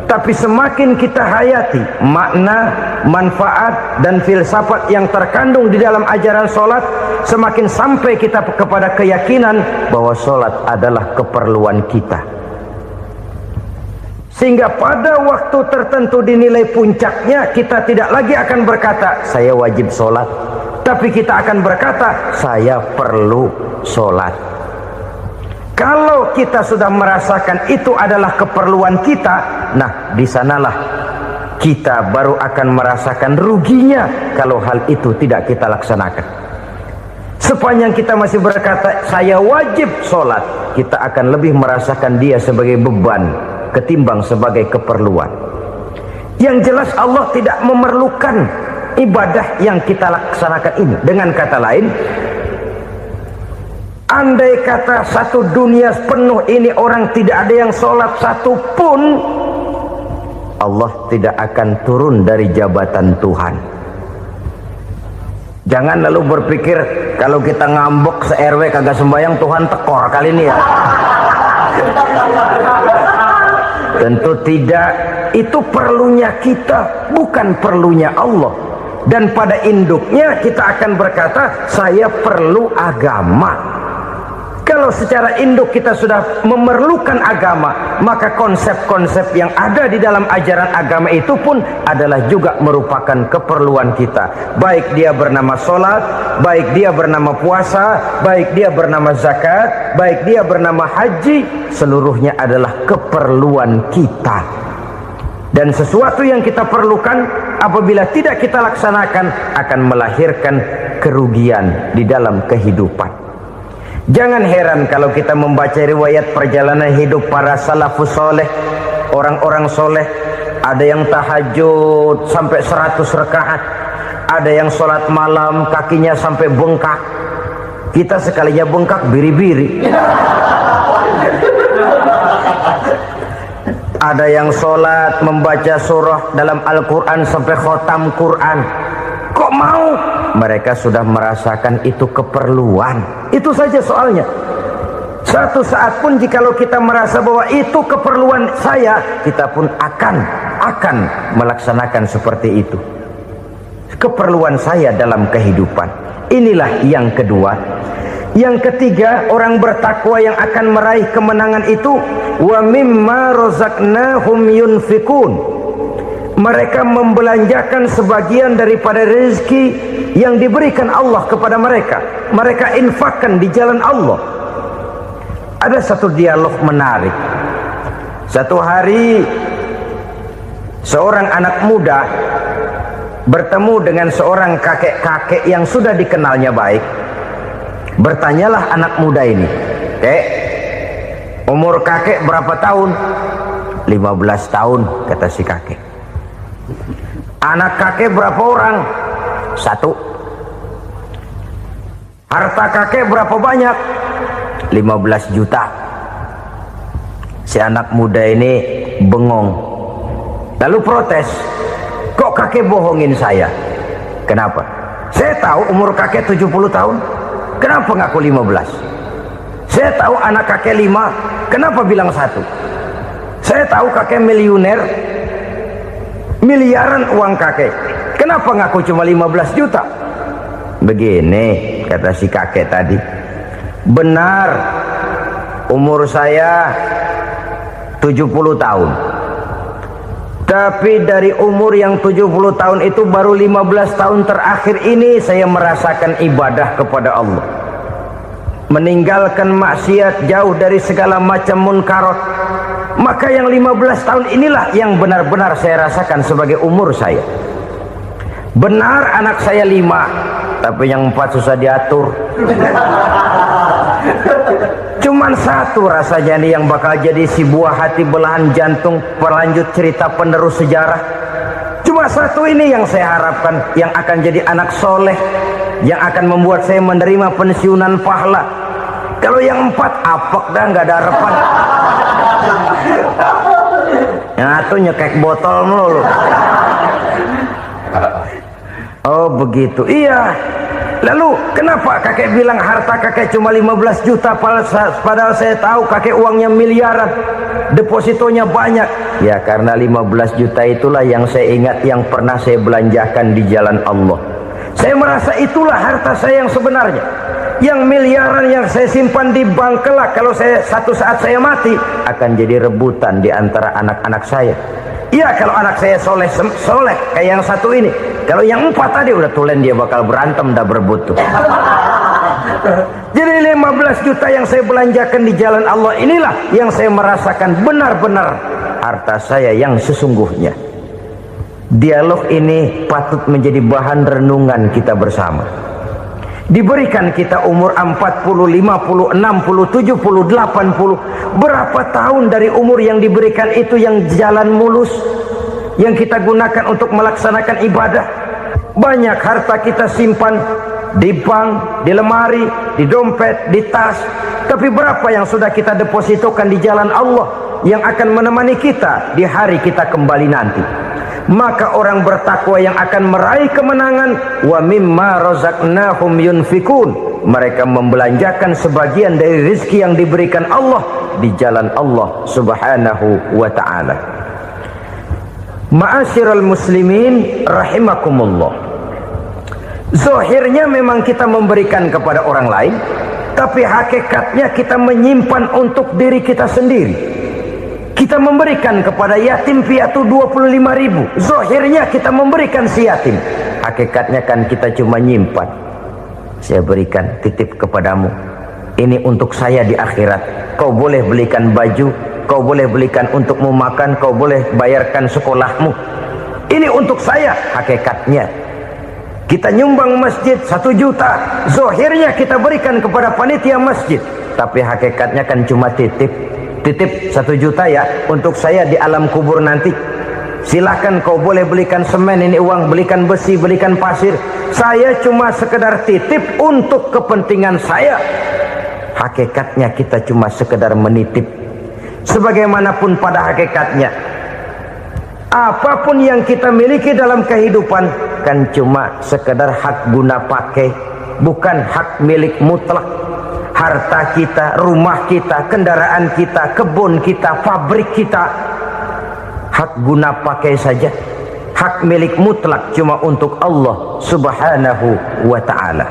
tapi semakin kita hayati makna, manfaat dan filsafat yang terkandung di dalam ajaran sholat, semakin sampai kita kepada keyakinan bahwa sholat adalah keperluan kita. Sehingga pada waktu tertentu dinilai puncaknya, kita tidak lagi akan berkata saya wajib sholat, tapi kita akan berkata saya perlu sholat. Kalau kita sudah merasakan itu adalah keperluan kita, nah di sanalah kita baru akan merasakan ruginya kalau hal itu tidak kita laksanakan. Sepanjang kita masih berkata saya wajib sholat, kita akan lebih merasakan dia sebagai beban ketimbang sebagai keperluan. Yang jelas Allah tidak memerlukan ibadah yang kita laksanakan ini. Dengan kata lain, andai kata satu dunia penuh ini orang tidak ada yang sholat satu pun, Allah tidak akan turun dari jabatan Tuhan. Jangan lalu berpikir kalau kita ngambek se-RW kagak sembahyang Tuhan tekor kali ini ya. Tentu tidak. Itu perlunya kita, bukan perlunya Allah. Dan pada induknya kita akan berkata saya perlu agama. Kalau secara induk kita sudah memerlukan agama, maka konsep-konsep yang ada di dalam ajaran agama itu pun adalah juga merupakan keperluan kita. Baik dia bernama sholat, baik dia bernama puasa, baik dia bernama zakat, baik dia bernama haji, seluruhnya adalah keperluan kita. Dan sesuatu yang kita perlukan apabila tidak kita laksanakan akan melahirkan kerugian di dalam kehidupan. Jangan heran kalau kita membaca riwayat perjalanan hidup para salafus soleh, orang-orang soleh. Ada yang tahajud sampai 100 rakaat, ada yang sholat malam kakinya sampai bengkak. Kita sekalinya bengkak biri-biri. Ada yang sholat membaca surah dalam Al-Quran sampai khotam Quran. Kok mau? Mereka sudah merasakan itu keperluan. Itu saja soalnya. Suatu saat pun jikalau kita merasa bahwa itu keperluan saya, kita pun akan melaksanakan seperti itu. Keperluan saya dalam kehidupan. Inilah yang kedua. Yang ketiga, orang bertakwa yang akan meraih kemenangan itu, wa mimma razaqnahum yunfikun. Mereka membelanjakan sebagian daripada rezeki yang diberikan Allah kepada mereka. Mereka infakkan di jalan Allah. Ada satu dialog menarik. Satu hari seorang anak muda bertemu dengan seorang kakek-kakek yang sudah dikenalnya baik. Bertanyalah anak muda ini, "Kek, umur kakek berapa tahun?" 15 tahun, kata si kakek. "Anak kakek berapa orang?" 1. "Harta kakek berapa banyak?" 15 juta. Si anak muda ini bengong, lalu protes, "Kok kakek bohongin saya?" "Kenapa?" "Saya tahu umur kakek 70 tahun. Kenapa ngaku 15? Saya tahu anak kakek 5. Kenapa bilang 1? Saya tahu kakek miliuner, miliaran uang kakek. Kenapa ngaku cuma 15 juta? Begini, kata si kakek tadi. Benar, umur saya 70 tahun. Tapi dari umur yang 70 tahun itu baru 15 tahun terakhir ini saya merasakan ibadah kepada Allah. Meninggalkan maksiat, jauh dari segala macam munkarat. Maka yang 15 tahun inilah yang benar-benar saya rasakan sebagai umur saya. Benar anak saya 5, tapi yang 4 susah diatur. Cuman 1 rasanya nih yang bakal jadi si buah hati belahan jantung pelanjut cerita penerus sejarah. Cuma 1 ini yang saya harapkan yang akan jadi anak soleh, yang akan membuat saya menerima pensiunan pahala. Kalau yang 4 apek dah, nggak ada harapan. Yang satu nyekek botol mulu. Oh begitu, iya. Lalu kenapa kakek bilang harta kakek cuma 15 juta padahal saya tahu kakek uangnya miliaran, depositonya banyak? Ya karena 15 juta itulah yang saya ingat yang pernah saya belanjakan di jalan Allah. Saya merasa itulah harta saya yang sebenarnya. Yang miliaran yang saya simpan di bank kelak kalau satu saat saya mati akan jadi rebutan di antara anak-anak saya. Iya kalau anak saya soleh kayak yang satu ini. Kalau yang 4 tadi udah tulen dia bakal berantem dah berebut tuh. Jadi 15 juta yang saya belanjakan di jalan Allah inilah yang saya merasakan benar-benar harta saya yang sesungguhnya. Dialog ini patut menjadi bahan renungan kita bersama. Diberikan kita umur 40, 50, 60, 70, 80. Berapa tahun dari umur yang diberikan itu yang jalan mulus, yang kita gunakan untuk melaksanakan ibadah? Banyak harta kita simpan di bank, di lemari, di dompet, di tas. Tapi berapa yang sudah kita depositokan di jalan Allah yang akan menemani kita di hari kita kembali nanti? Maka orang bertakwa yang akan meraih kemenangan, wa mimma razaqnahum yunfikun, mereka membelanjakan sebagian dari rezeki yang diberikan Allah di jalan Allah subhanahu wa ta'ala. Ma'asyiral muslimin rahimakumullah, zahirnya memang kita memberikan kepada orang lain, tapi hakikatnya kita menyimpan untuk diri kita sendiri. Kita memberikan kepada yatim piatu 25.000. Zahirnya kita memberikan si yatim, hakikatnya kan kita cuma nyimpan. Saya berikan titip kepadamu, ini untuk saya di akhirat. Kau boleh belikan baju, kau boleh belikan untukmu makan, kau boleh bayarkan sekolahmu. Ini untuk saya. Hakikatnya kita nyumbang masjid 1 juta, zahirnya kita berikan kepada panitia masjid, tapi hakikatnya kan cuma titip 1 juta ya untuk saya di alam kubur nanti. Silahkan kau boleh belikan semen, ini uang, belikan besi, belikan pasir. Saya cuma sekedar titip untuk kepentingan saya. Hakikatnya kita cuma sekedar menitip. Sebagaimanapun pada hakikatnya, apapun yang kita miliki dalam kehidupan kan cuma sekedar hak guna pakai, bukan hak milik mutlak. Harta kita, rumah kita, kendaraan kita, kebun kita, pabrik kita, hak guna pakai saja. Hak milik mutlak cuma untuk Allah subhanahu wa ta'ala.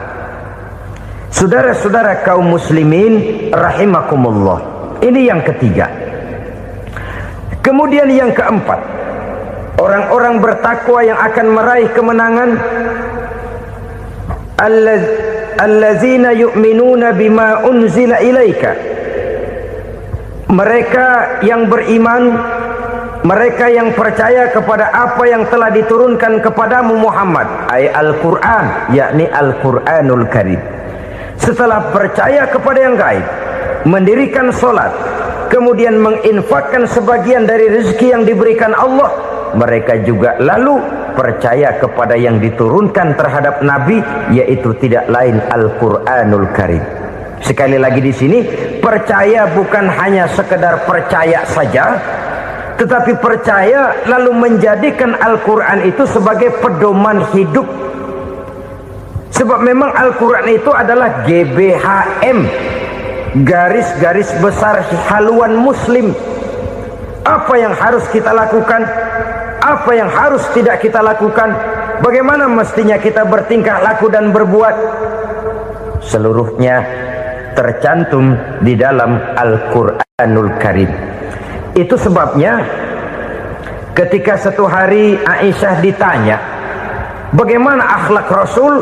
Saudara-saudara kaum muslimin rahimakumullah, ini yang ketiga. Kemudian yang keempat, orang-orang bertakwa yang akan meraih kemenangan, allazina yu'minuna bima unzila ilaika, mereka yang beriman, mereka yang percaya kepada apa yang telah diturunkan kepadamu Muhammad, ay Al-Quran, yakni Al-Quranul Karim. Setelah percaya kepada yang gaib, mendirikan solat, kemudian menginfakkan sebagian dari rezeki yang diberikan Allah, mereka juga lalu percaya kepada yang diturunkan terhadap Nabi, yaitu tidak lain Al-Quranul Karim. Sekali lagi di sini, percaya bukan hanya sekedar percaya saja, tetapi percaya lalu menjadikan Al-Quran itu sebagai pedoman hidup. Sebab memang Al-Quran itu adalah GBHM, garis-garis besar haluan muslim. Apa yang harus kita lakukan, apa yang harus tidak kita lakukan, bagaimana mestinya kita bertingkah laku dan berbuat, seluruhnya tercantum di dalam Al-Quranul Karim. Itu sebabnya ketika satu hari Aisyah ditanya bagaimana akhlak Rasul,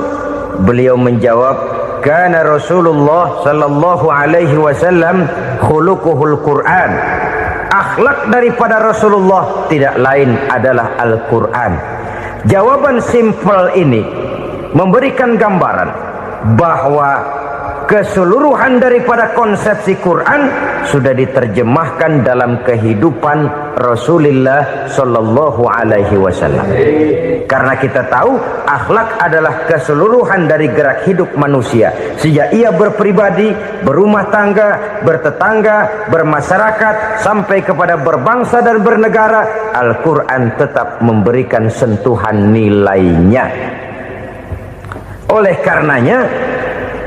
beliau menjawab, kana Rasulullah sallallahu alaihi wasallam khuluquhul Quran. Akhlak daripada Rasulullah tidak lain adalah Al-Quran. Jawaban simpel ini memberikan gambaran bahwa keseluruhan daripada konsepsi Quran sudah diterjemahkan dalam kehidupan Rasulullah Sallallahu Alaihi Wasallam. Karena kita tahu akhlak adalah keseluruhan dari gerak hidup manusia. Sejak ia berpribadi, berumah tangga, bertetangga, bermasyarakat, sampai kepada berbangsa dan bernegara, Al-Quran tetap memberikan sentuhan nilainya. Oleh karenanya,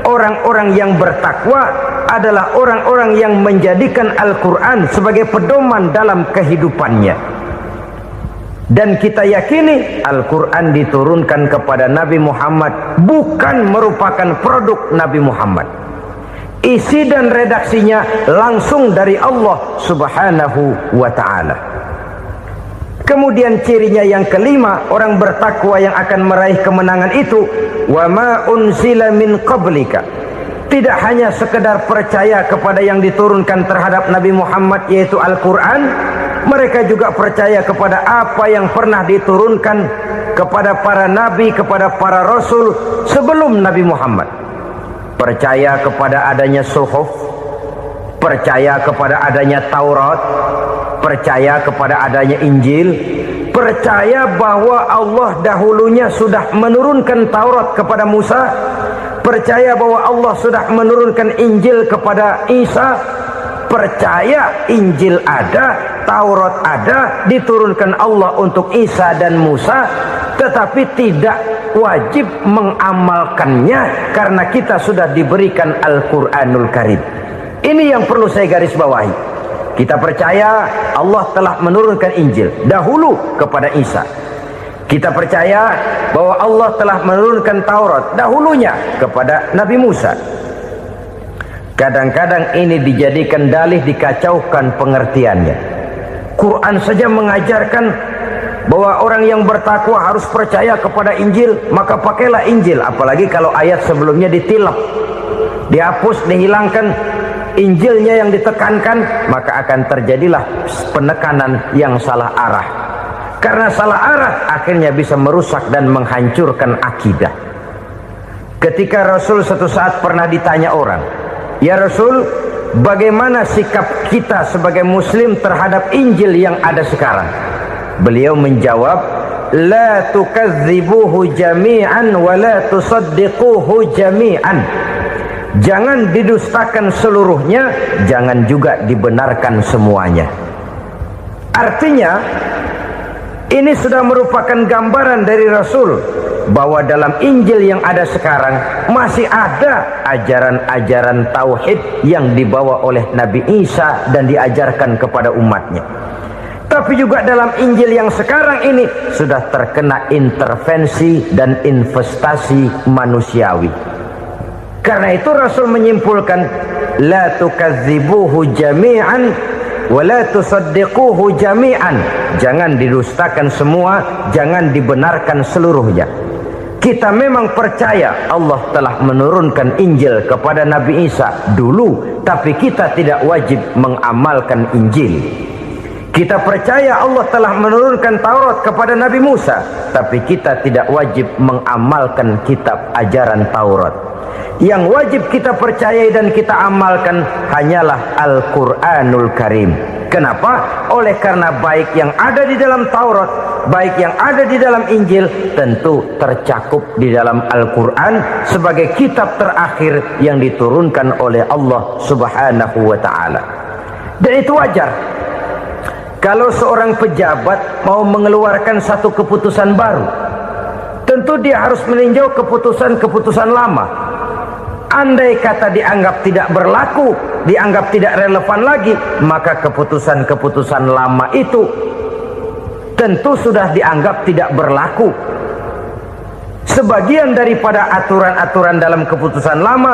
orang-orang yang bertakwa adalah orang-orang yang menjadikan Al-Quran sebagai pedoman dalam kehidupannya. Dan kita yakini Al-Quran diturunkan kepada Nabi Muhammad bukan merupakan produk Nabi Muhammad. Isi dan redaksinya langsung dari Allah Subhanahu wa ta'ala. Kemudian cirinya yang kelima, orang bertakwa yang akan meraih kemenangan itu, wa ma unzila min qablika. Tidak hanya sekedar percaya kepada yang diturunkan terhadap Nabi Muhammad yaitu Al-Quran, mereka juga percaya kepada apa yang pernah diturunkan kepada para nabi, kepada para rasul sebelum Nabi Muhammad. Percaya kepada adanya suhuf, percaya kepada adanya Taurat, percaya kepada adanya Injil, percaya bahwa Allah dahulunya sudah menurunkan Taurat kepada Musa, percaya bahwa Allah sudah menurunkan Injil kepada Isa, percaya Injil ada, Taurat ada, diturunkan Allah untuk Isa dan Musa, tetapi tidak wajib mengamalkannya karena kita sudah diberikan Al-Quranul Karim. Ini yang perlu saya garis bawahi. Kita percaya Allah telah menurunkan Injil dahulu kepada Isa. Kita percaya bahwa Allah telah menurunkan Taurat dahulunya kepada Nabi Musa. Kadang-kadang ini dijadikan dalih, dikacaukan pengertiannya. Quran saja mengajarkan bahwa orang yang bertakwa harus percaya kepada Injil, maka pakailah Injil. Apalagi kalau ayat sebelumnya ditilap, dihapus, dihilangkan, Injilnya yang ditekankan, maka akan terjadilah penekanan yang salah arah. Karena salah arah akhirnya bisa merusak dan menghancurkan akidah. Ketika Rasul suatu saat pernah ditanya orang, "Ya Rasul, bagaimana sikap kita sebagai muslim terhadap Injil yang ada sekarang?" Beliau menjawab, "La tukadzibuhu jami'an wa la tusaddiquhu jami'an." Jangan didustakan seluruhnya, jangan juga dibenarkan semuanya. Artinya, ini sudah merupakan gambaran dari Rasul bahwa dalam Injil yang ada sekarang masih ada ajaran-ajaran tauhid yang dibawa oleh Nabi Isa dan diajarkan kepada umatnya. Tapi juga dalam Injil yang sekarang ini sudah terkena intervensi dan investasi manusiawi. Karena itu Rasul menyimpulkan, la tukadzibuhu jami'an wa la tusaddiquhu jami'an. Jangan didustakan semua, jangan dibenarkan seluruhnya. Kita memang percaya Allah telah menurunkan Injil kepada Nabi Isa dulu, tapi kita tidak wajib mengamalkan Injil. Kita percaya Allah telah menurunkan Taurat kepada Nabi Musa, tapi kita tidak wajib mengamalkan kitab ajaran Taurat. Yang wajib kita percayai dan kita amalkan hanyalah Al-Quranul Karim. Kenapa? Oleh karena baik yang ada di dalam Taurat, baik yang ada di dalam Injil, tentu tercakup di dalam Al-Quran sebagai kitab terakhir yang diturunkan oleh Allah Subhanahu wa ta'ala. Dan itu wajar. Kalau seorang pejabat mau mengeluarkan satu keputusan baru, tentu dia harus meninjau keputusan-keputusan lama. Andai kata dianggap tidak berlaku, dianggap tidak relevan lagi, maka keputusan-keputusan lama itu tentu sudah dianggap tidak berlaku. Sebagian daripada aturan-aturan dalam keputusan lama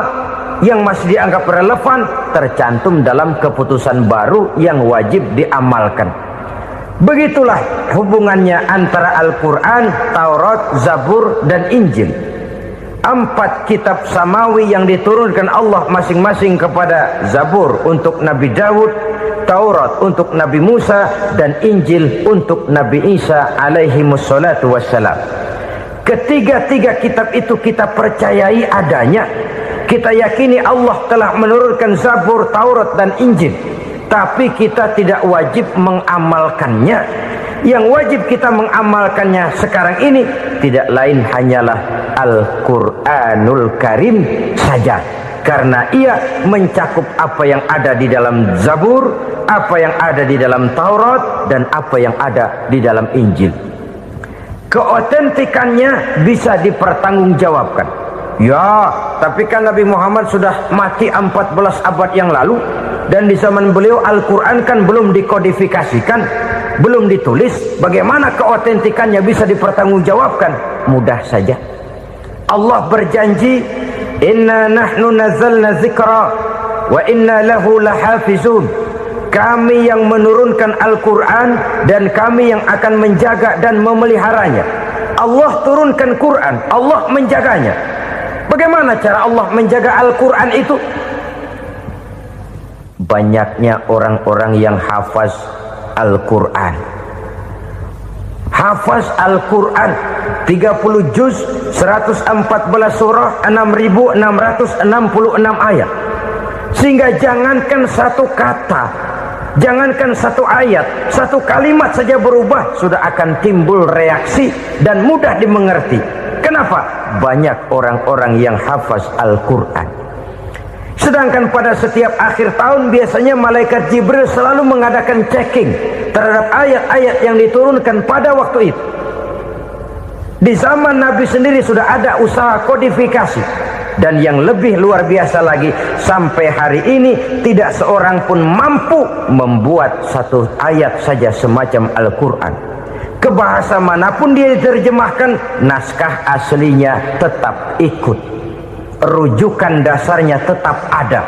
yang masih dianggap relevan tercantum dalam keputusan baru yang wajib diamalkan. Begitulah hubungannya antara Al-Quran, Taurat, Zabur, dan Injil. 4 kitab samawi yang diturunkan Allah masing-masing kepada Zabur untuk Nabi Daud, Taurat untuk Nabi Musa, dan Injil untuk Nabi Isa alaihi wassalatu wassalam. Ketiga-tiga kitab itu kita percayai adanya, Kita yakini Allah telah menurunkan Zabur, Taurat dan Injil, tapi kita tidak wajib mengamalkannya. Yang wajib kita mengamalkannya sekarang ini tidak lain hanyalah Al-Quranul Karim saja, karena ia mencakup apa yang ada di dalam Zabur, apa yang ada di dalam Taurat, dan apa yang ada di dalam Injil. Keotentikannya bisa dipertanggungjawabkan. Ya, tapi kan Nabi Muhammad sudah mati 14 abad yang lalu, dan di zaman beliau Al-Quran kan belum dikodifikasikan, belum ditulis. Bagaimana keotentikannya bisa dipertanggungjawabkan? Mudah saja. Allah berjanji, inna nahnu nazzalna dzikra wa inna lahu lahafizun. Kami yang menurunkan Al-Quran dan kami yang akan menjaga dan memeliharanya. Allah turunkan Quran, Allah menjaganya. Bagaimana cara Allah menjaga Al-Quran itu? Banyaknya orang-orang yang hafaz Al-Quran. Hafaz Al-Quran 30 juz, 114 surah, 6.666 ayat. Sehingga jangankan satu kata, jangankan satu ayat, satu kalimat saja berubah, sudah akan timbul reaksi dan mudah dimengerti. Kenapa? Banyak orang-orang yang hafaz Al-Quran. Sedangkan pada setiap akhir tahun biasanya malaikat Jibril selalu mengadakan checking terhadap ayat-ayat yang diturunkan pada waktu itu. Di zaman Nabi sendiri sudah ada usaha kodifikasi. Dan yang lebih luar biasa lagi, sampai hari ini tidak seorang pun mampu membuat satu ayat saja semacam Al-Quran. Ke bahasa manapun dia diterjemahkan, naskah aslinya tetap ikut, rujukan dasarnya tetap ada.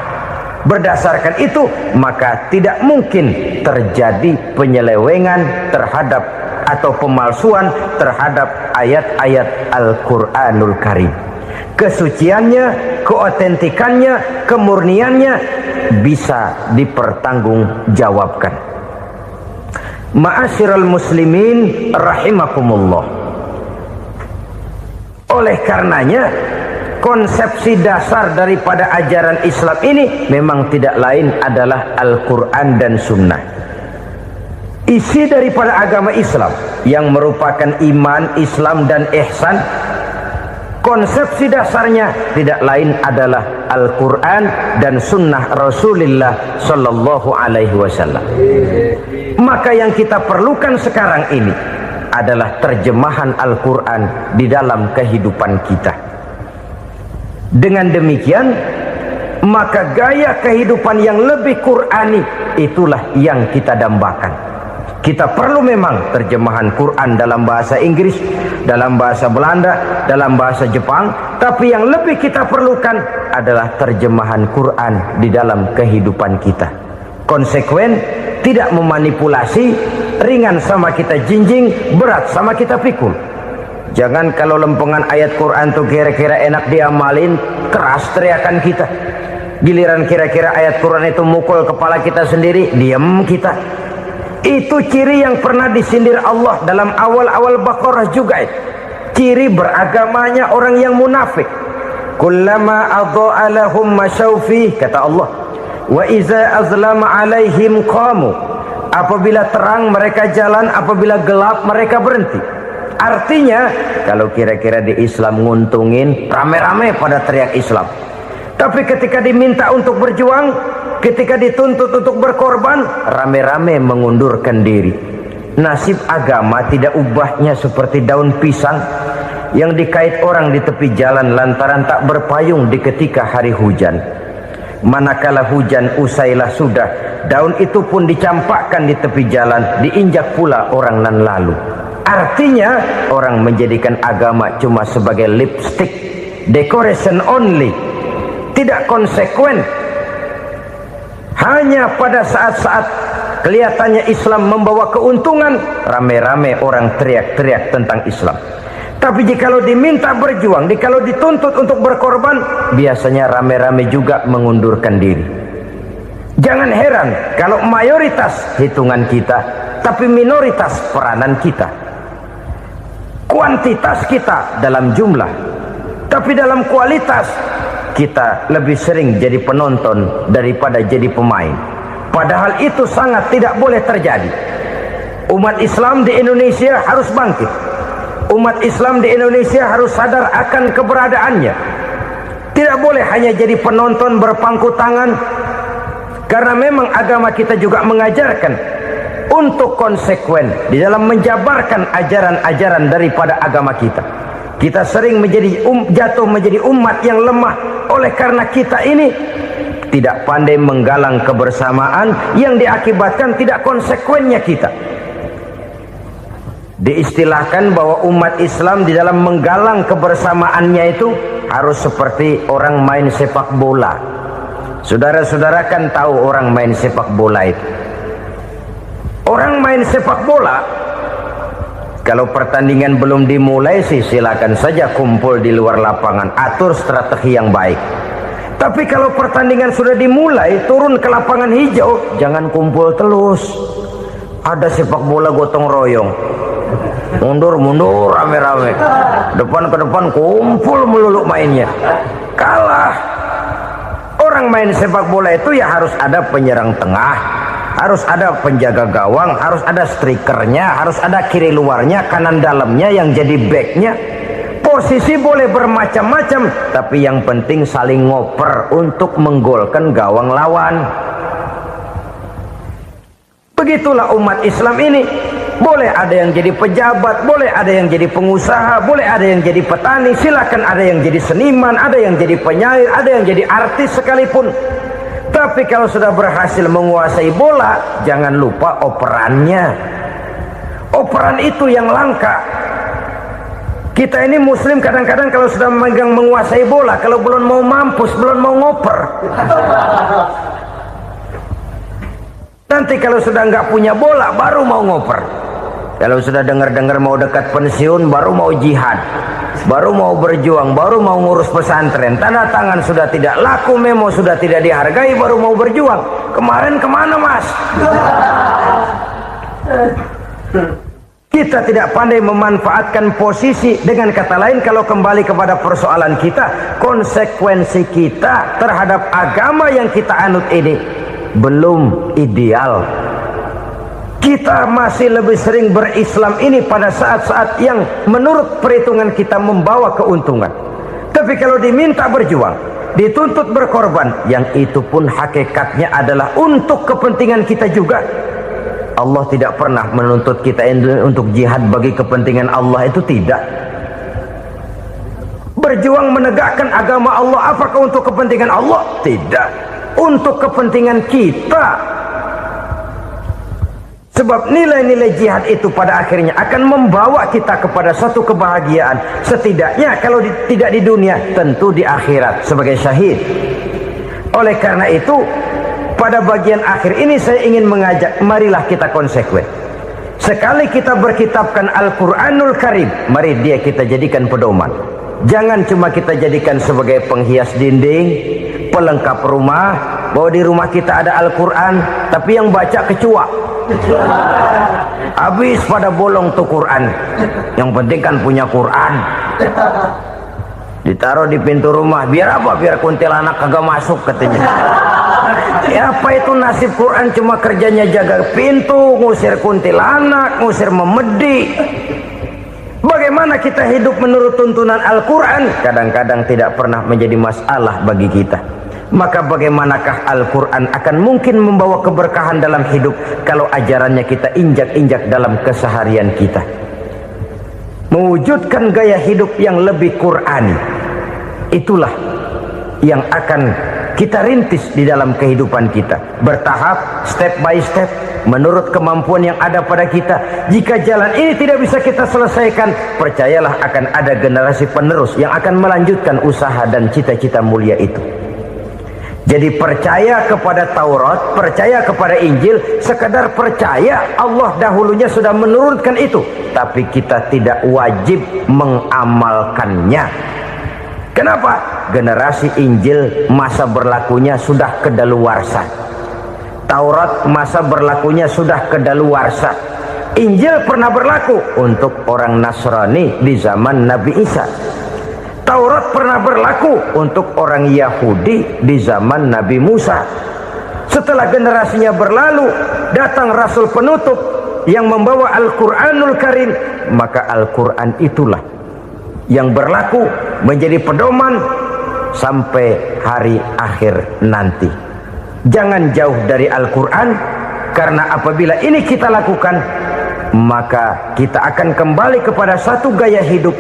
Berdasarkan itu, maka tidak mungkin terjadi penyelewengan terhadap atau pemalsuan terhadap ayat-ayat Al-Quranul Karim. Kesuciannya, keotentikannya, kemurniannya bisa dipertanggungjawabkan. Ma'asyiral muslimin rahimakumullah. Oleh karenanya, konsepsi dasar daripada ajaran Islam ini memang tidak lain adalah Al-Quran dan Sunnah. Isi daripada agama Islam yang merupakan iman, Islam dan ihsan, konsepsi dasarnya tidak lain adalah Al-Quran dan Sunnah Rasulullah Sallallahu Alaihi Wasallam. Maka yang kita perlukan sekarang ini adalah terjemahan Al-Quran di dalam kehidupan kita. Dengan demikian, maka gaya kehidupan yang lebih Qurani itulah yang kita dambakan. Kita perlu memang terjemahan Quran dalam bahasa Inggris, dalam bahasa Belanda, dalam bahasa Jepang, tapi yang lebih kita perlukan adalah terjemahan Quran di dalam kehidupan kita. Konsekuen, tidak memanipulasi, ringan sama kita jinjing, berat sama kita pikul. Jangan kalau lempengan ayat Quran tuh kira-kira enak diamalin, keras teriakan kita. Giliran kira-kira ayat Quran itu mukul kepala kita sendiri, diam kita. Itu ciri yang pernah disindir Allah dalam awal-awal Baqarah juga itu. Ciri beragamanya orang yang munafik. Kullama adha'a lahum masyawfih, kata Allah. Wa iza azlama alaihim qamu. Apabila terang mereka jalan, apabila gelap mereka berhenti. Artinya, kalau kira-kira di Islam nguntungin, rame-rame pada teriak Islam. Tapi ketika diminta untuk berjuang, ketika dituntut untuk berkorban, rame-rame mengundurkan diri. Nasib agama tidak ubahnya seperti daun pisang yang dikait orang di tepi jalan lantaran tak berpayung di ketika hari hujan. Manakala hujan usailah sudah, daun itu pun dicampakkan di tepi jalan, diinjak pula orang nan lalu. Artinya, orang menjadikan agama cuma sebagai lipstick, decoration only, tidak konsekuen. Hanya pada saat-saat kelihatannya Islam membawa keuntungan, rame-rame orang teriak-teriak tentang Islam. Tapi jikalau diminta berjuang, jikalau dituntut untuk berkorban, biasanya rame-rame juga mengundurkan diri. Jangan heran kalau mayoritas hitungan kita, tapi minoritas peranan kita. Kuantitas kita dalam jumlah, tapi dalam kualitas kita lebih sering jadi penonton daripada jadi pemain. Padahal itu sangat tidak boleh terjadi. Umat Islam di Indonesia harus bangkit. Umat Islam di Indonesia harus sadar akan keberadaannya. Tidak boleh hanya jadi penonton berpangku tangan, karena memang agama kita juga mengajarkan untuk konsekuen di dalam menjabarkan ajaran-ajaran daripada agama kita. Kita sering jatuh menjadi umat yang lemah oleh karena kita ini tidak pandai menggalang kebersamaan yang diakibatkan tidak konsekuennya kita. Diistilahkan bahwa umat Islam di dalam menggalang kebersamaannya itu harus seperti orang main sepak bola. Saudara-saudara kan tahu orang main sepak bola itu. Orang main sepak bola, kalau pertandingan belum dimulai sih silakan saja kumpul di luar lapangan, atur strategi yang baik. Tapi kalau pertandingan sudah dimulai, turun ke lapangan hijau, jangan kumpul terus. Ada sepak bola gotong royong, mundur-mundur rame-rame, depan ke depan kumpul melulu mainnya. Kalah. Orang main sepak bola itu ya harus ada penyerang tengah, harus ada penjaga gawang, harus ada strikernya, harus ada kiri luarnya, kanan dalamnya yang jadi backnya. Posisi boleh bermacam-macam, tapi yang penting saling ngoper untuk menggolkan gawang lawan. Begitulah umat Islam ini. Boleh ada yang jadi pejabat, boleh ada yang jadi pengusaha, boleh ada yang jadi petani, silakan ada yang jadi seniman, ada yang jadi penyair, ada yang jadi artis sekalipun. Tapi kalau sudah berhasil menguasai bola, jangan lupa operannya. Operan itu yang langka. Kita ini muslim kadang-kadang kalau sudah memegang menguasai bola, kalau belum mau mampus, belum mau ngoper. Nanti kalau sudah nggak punya bola, baru mau ngoper. Kalau sudah dengar-dengar mau dekat pensiun, baru mau jihad, baru mau berjuang, baru mau ngurus pesantren. Tanda tangan sudah tidak laku, memo sudah tidak dihargai, baru mau berjuang. Kemarin kemana mas? Kita tidak pandai memanfaatkan posisi. Dengan kata lain, kalau kembali kepada persoalan kita, konsekuensi kita terhadap agama yang kita anut ini belum ideal. Kita masih lebih sering berislam ini pada saat-saat yang menurut perhitungan kita membawa keuntungan. Tapi kalau diminta berjuang, dituntut berkorban, yang itu pun hakikatnya adalah untuk kepentingan kita juga. Allah tidak pernah menuntut kita untuk jihad bagi kepentingan Allah, itu tidak. Berjuang menegakkan agama Allah, apakah untuk kepentingan Allah? Tidak. Untuk kepentingan kita. Sebab nilai-nilai jihad itu pada akhirnya akan membawa kita kepada satu kebahagiaan. Setidaknya kalau tidak di dunia, tentu di akhirat sebagai syahid. Oleh karena itu, pada bagian akhir ini saya ingin mengajak, marilah kita konsekuen. Sekali kita berkitabkan Al-Quranul Karim, mari dia kita jadikan pedoman. Jangan cuma kita jadikan sebagai penghias dinding, pelengkap rumah, bahwa di rumah kita ada Al-Quran, tapi yang baca kecoa. Habis pada bolong tuh Quran. Yang penting kan punya Quran. Ditaruh di pintu rumah. Biar apa? Biar kuntilanak kagak masuk katanya. Ya apa itu nasib Quran, cuma kerjanya jaga pintu, ngusir kuntilanak, ngusir memedi. Bagaimana kita hidup menurut tuntunan Al-Quran? Kadang-kadang tidak pernah menjadi masalah bagi kita. Maka bagaimanakah Al-Quran akan mungkin membawa keberkahan dalam hidup kalau ajarannya kita injak-injak dalam keseharian kita? Mewujudkan gaya hidup yang lebih Qurani, itulah yang akan kita rintis di dalam kehidupan kita, bertahap, step by step, menurut kemampuan yang ada pada kita. Jika jalan ini tidak bisa kita selesaikan, percayalah akan ada generasi penerus yang akan melanjutkan usaha dan cita-cita mulia itu. Jadi percaya kepada Taurat, percaya kepada Injil, sekedar percaya Allah dahulunya sudah menurunkan itu, tapi kita tidak wajib mengamalkannya. Kenapa? Generasi Injil masa berlakunya sudah kedaluarsa. Taurat masa berlakunya sudah kedaluarsa. Injil pernah berlaku untuk orang Nasrani di zaman Nabi Isa. Taurat pernah berlaku untuk orang Yahudi di zaman Nabi Musa. Setelah generasinya berlalu, datang Rasul penutup yang membawa Al-Quranul Karim, maka Al-Quran itulah yang berlaku menjadi pedoman sampai hari akhir nanti. Jangan jauh dari Al-Quran, karena apabila ini kita lakukan, maka kita akan kembali kepada satu gaya hidup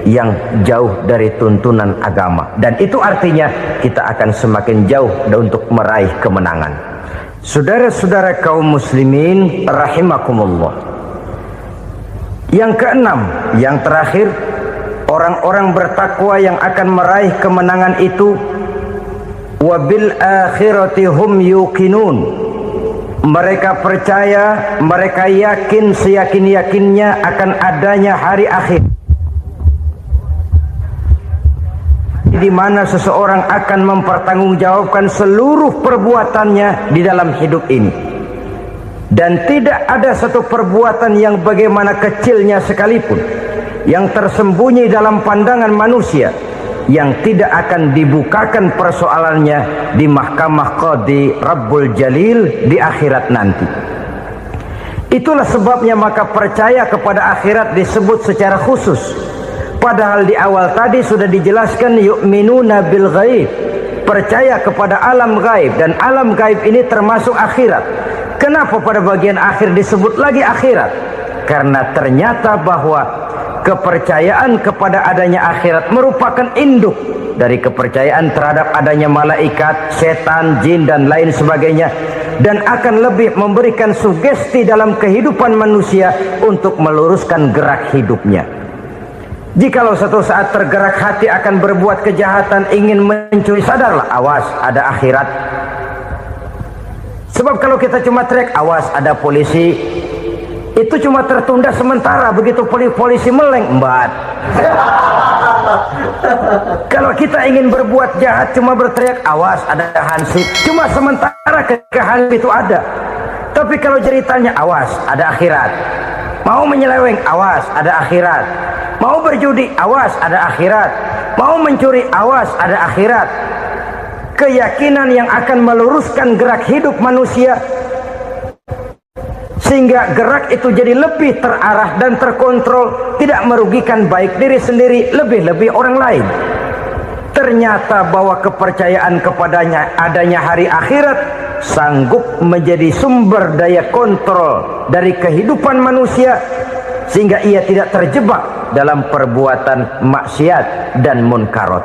yang jauh dari tuntunan agama, dan itu artinya kita akan semakin jauh untuk meraih kemenangan. Saudara-saudara kaum muslimin rahimakumullah, yang keenam, yang terakhir, orang-orang bertakwa yang akan meraih kemenangan itu wabil akhirati hum yuqinun. Mereka percaya, mereka yakin seyakin-yakinnya akan adanya hari akhir, di mana seseorang akan mempertanggungjawabkan seluruh perbuatannya di dalam hidup ini, dan tidak ada satu perbuatan yang bagaimana kecilnya sekalipun yang tersembunyi dalam pandangan manusia yang tidak akan dibukakan persoalannya di mahkamah Qadi Rabbul Jalil di akhirat nanti. Itulah sebabnya maka percaya kepada akhirat disebut secara khusus. Padahal di awal tadi sudah dijelaskan yu'minuna bil ghaib, percaya kepada alam gaib, dan alam gaib ini termasuk akhirat. Kenapa pada bagian akhir disebut lagi akhirat? Karena ternyata bahwa kepercayaan kepada adanya akhirat merupakan induk dari kepercayaan terhadap adanya malaikat, setan, jin, dan lain sebagainya, dan akan lebih memberikan sugesti dalam kehidupan manusia untuk meluruskan gerak hidupnya. Jikalau satu saat tergerak hati akan berbuat kejahatan, ingin mencuri, sadarlah, awas ada akhirat. Sebab kalau kita cuma teriak awas ada polisi, itu cuma tertunda sementara. Begitu polisi meleng, embat. Kalau kita ingin berbuat jahat cuma berteriak awas ada hansip, cuma sementara ketika hansip itu ada. Tapi kalau ceritanya awas ada akhirat, mau menyeleweng awas ada akhirat, mau berjudi awas ada akhirat, mau mencuri awas ada akhirat. Keyakinan yang akan meluruskan gerak hidup manusia sehingga gerak itu jadi lebih terarah dan terkontrol, tidak merugikan baik diri sendiri, lebih-lebih orang lain. Ternyata bahwa kepercayaan kepadanya adanya hari akhirat sanggup menjadi sumber daya kontrol dari kehidupan manusia, sehingga ia tidak terjebak dalam perbuatan maksiat dan munkarat.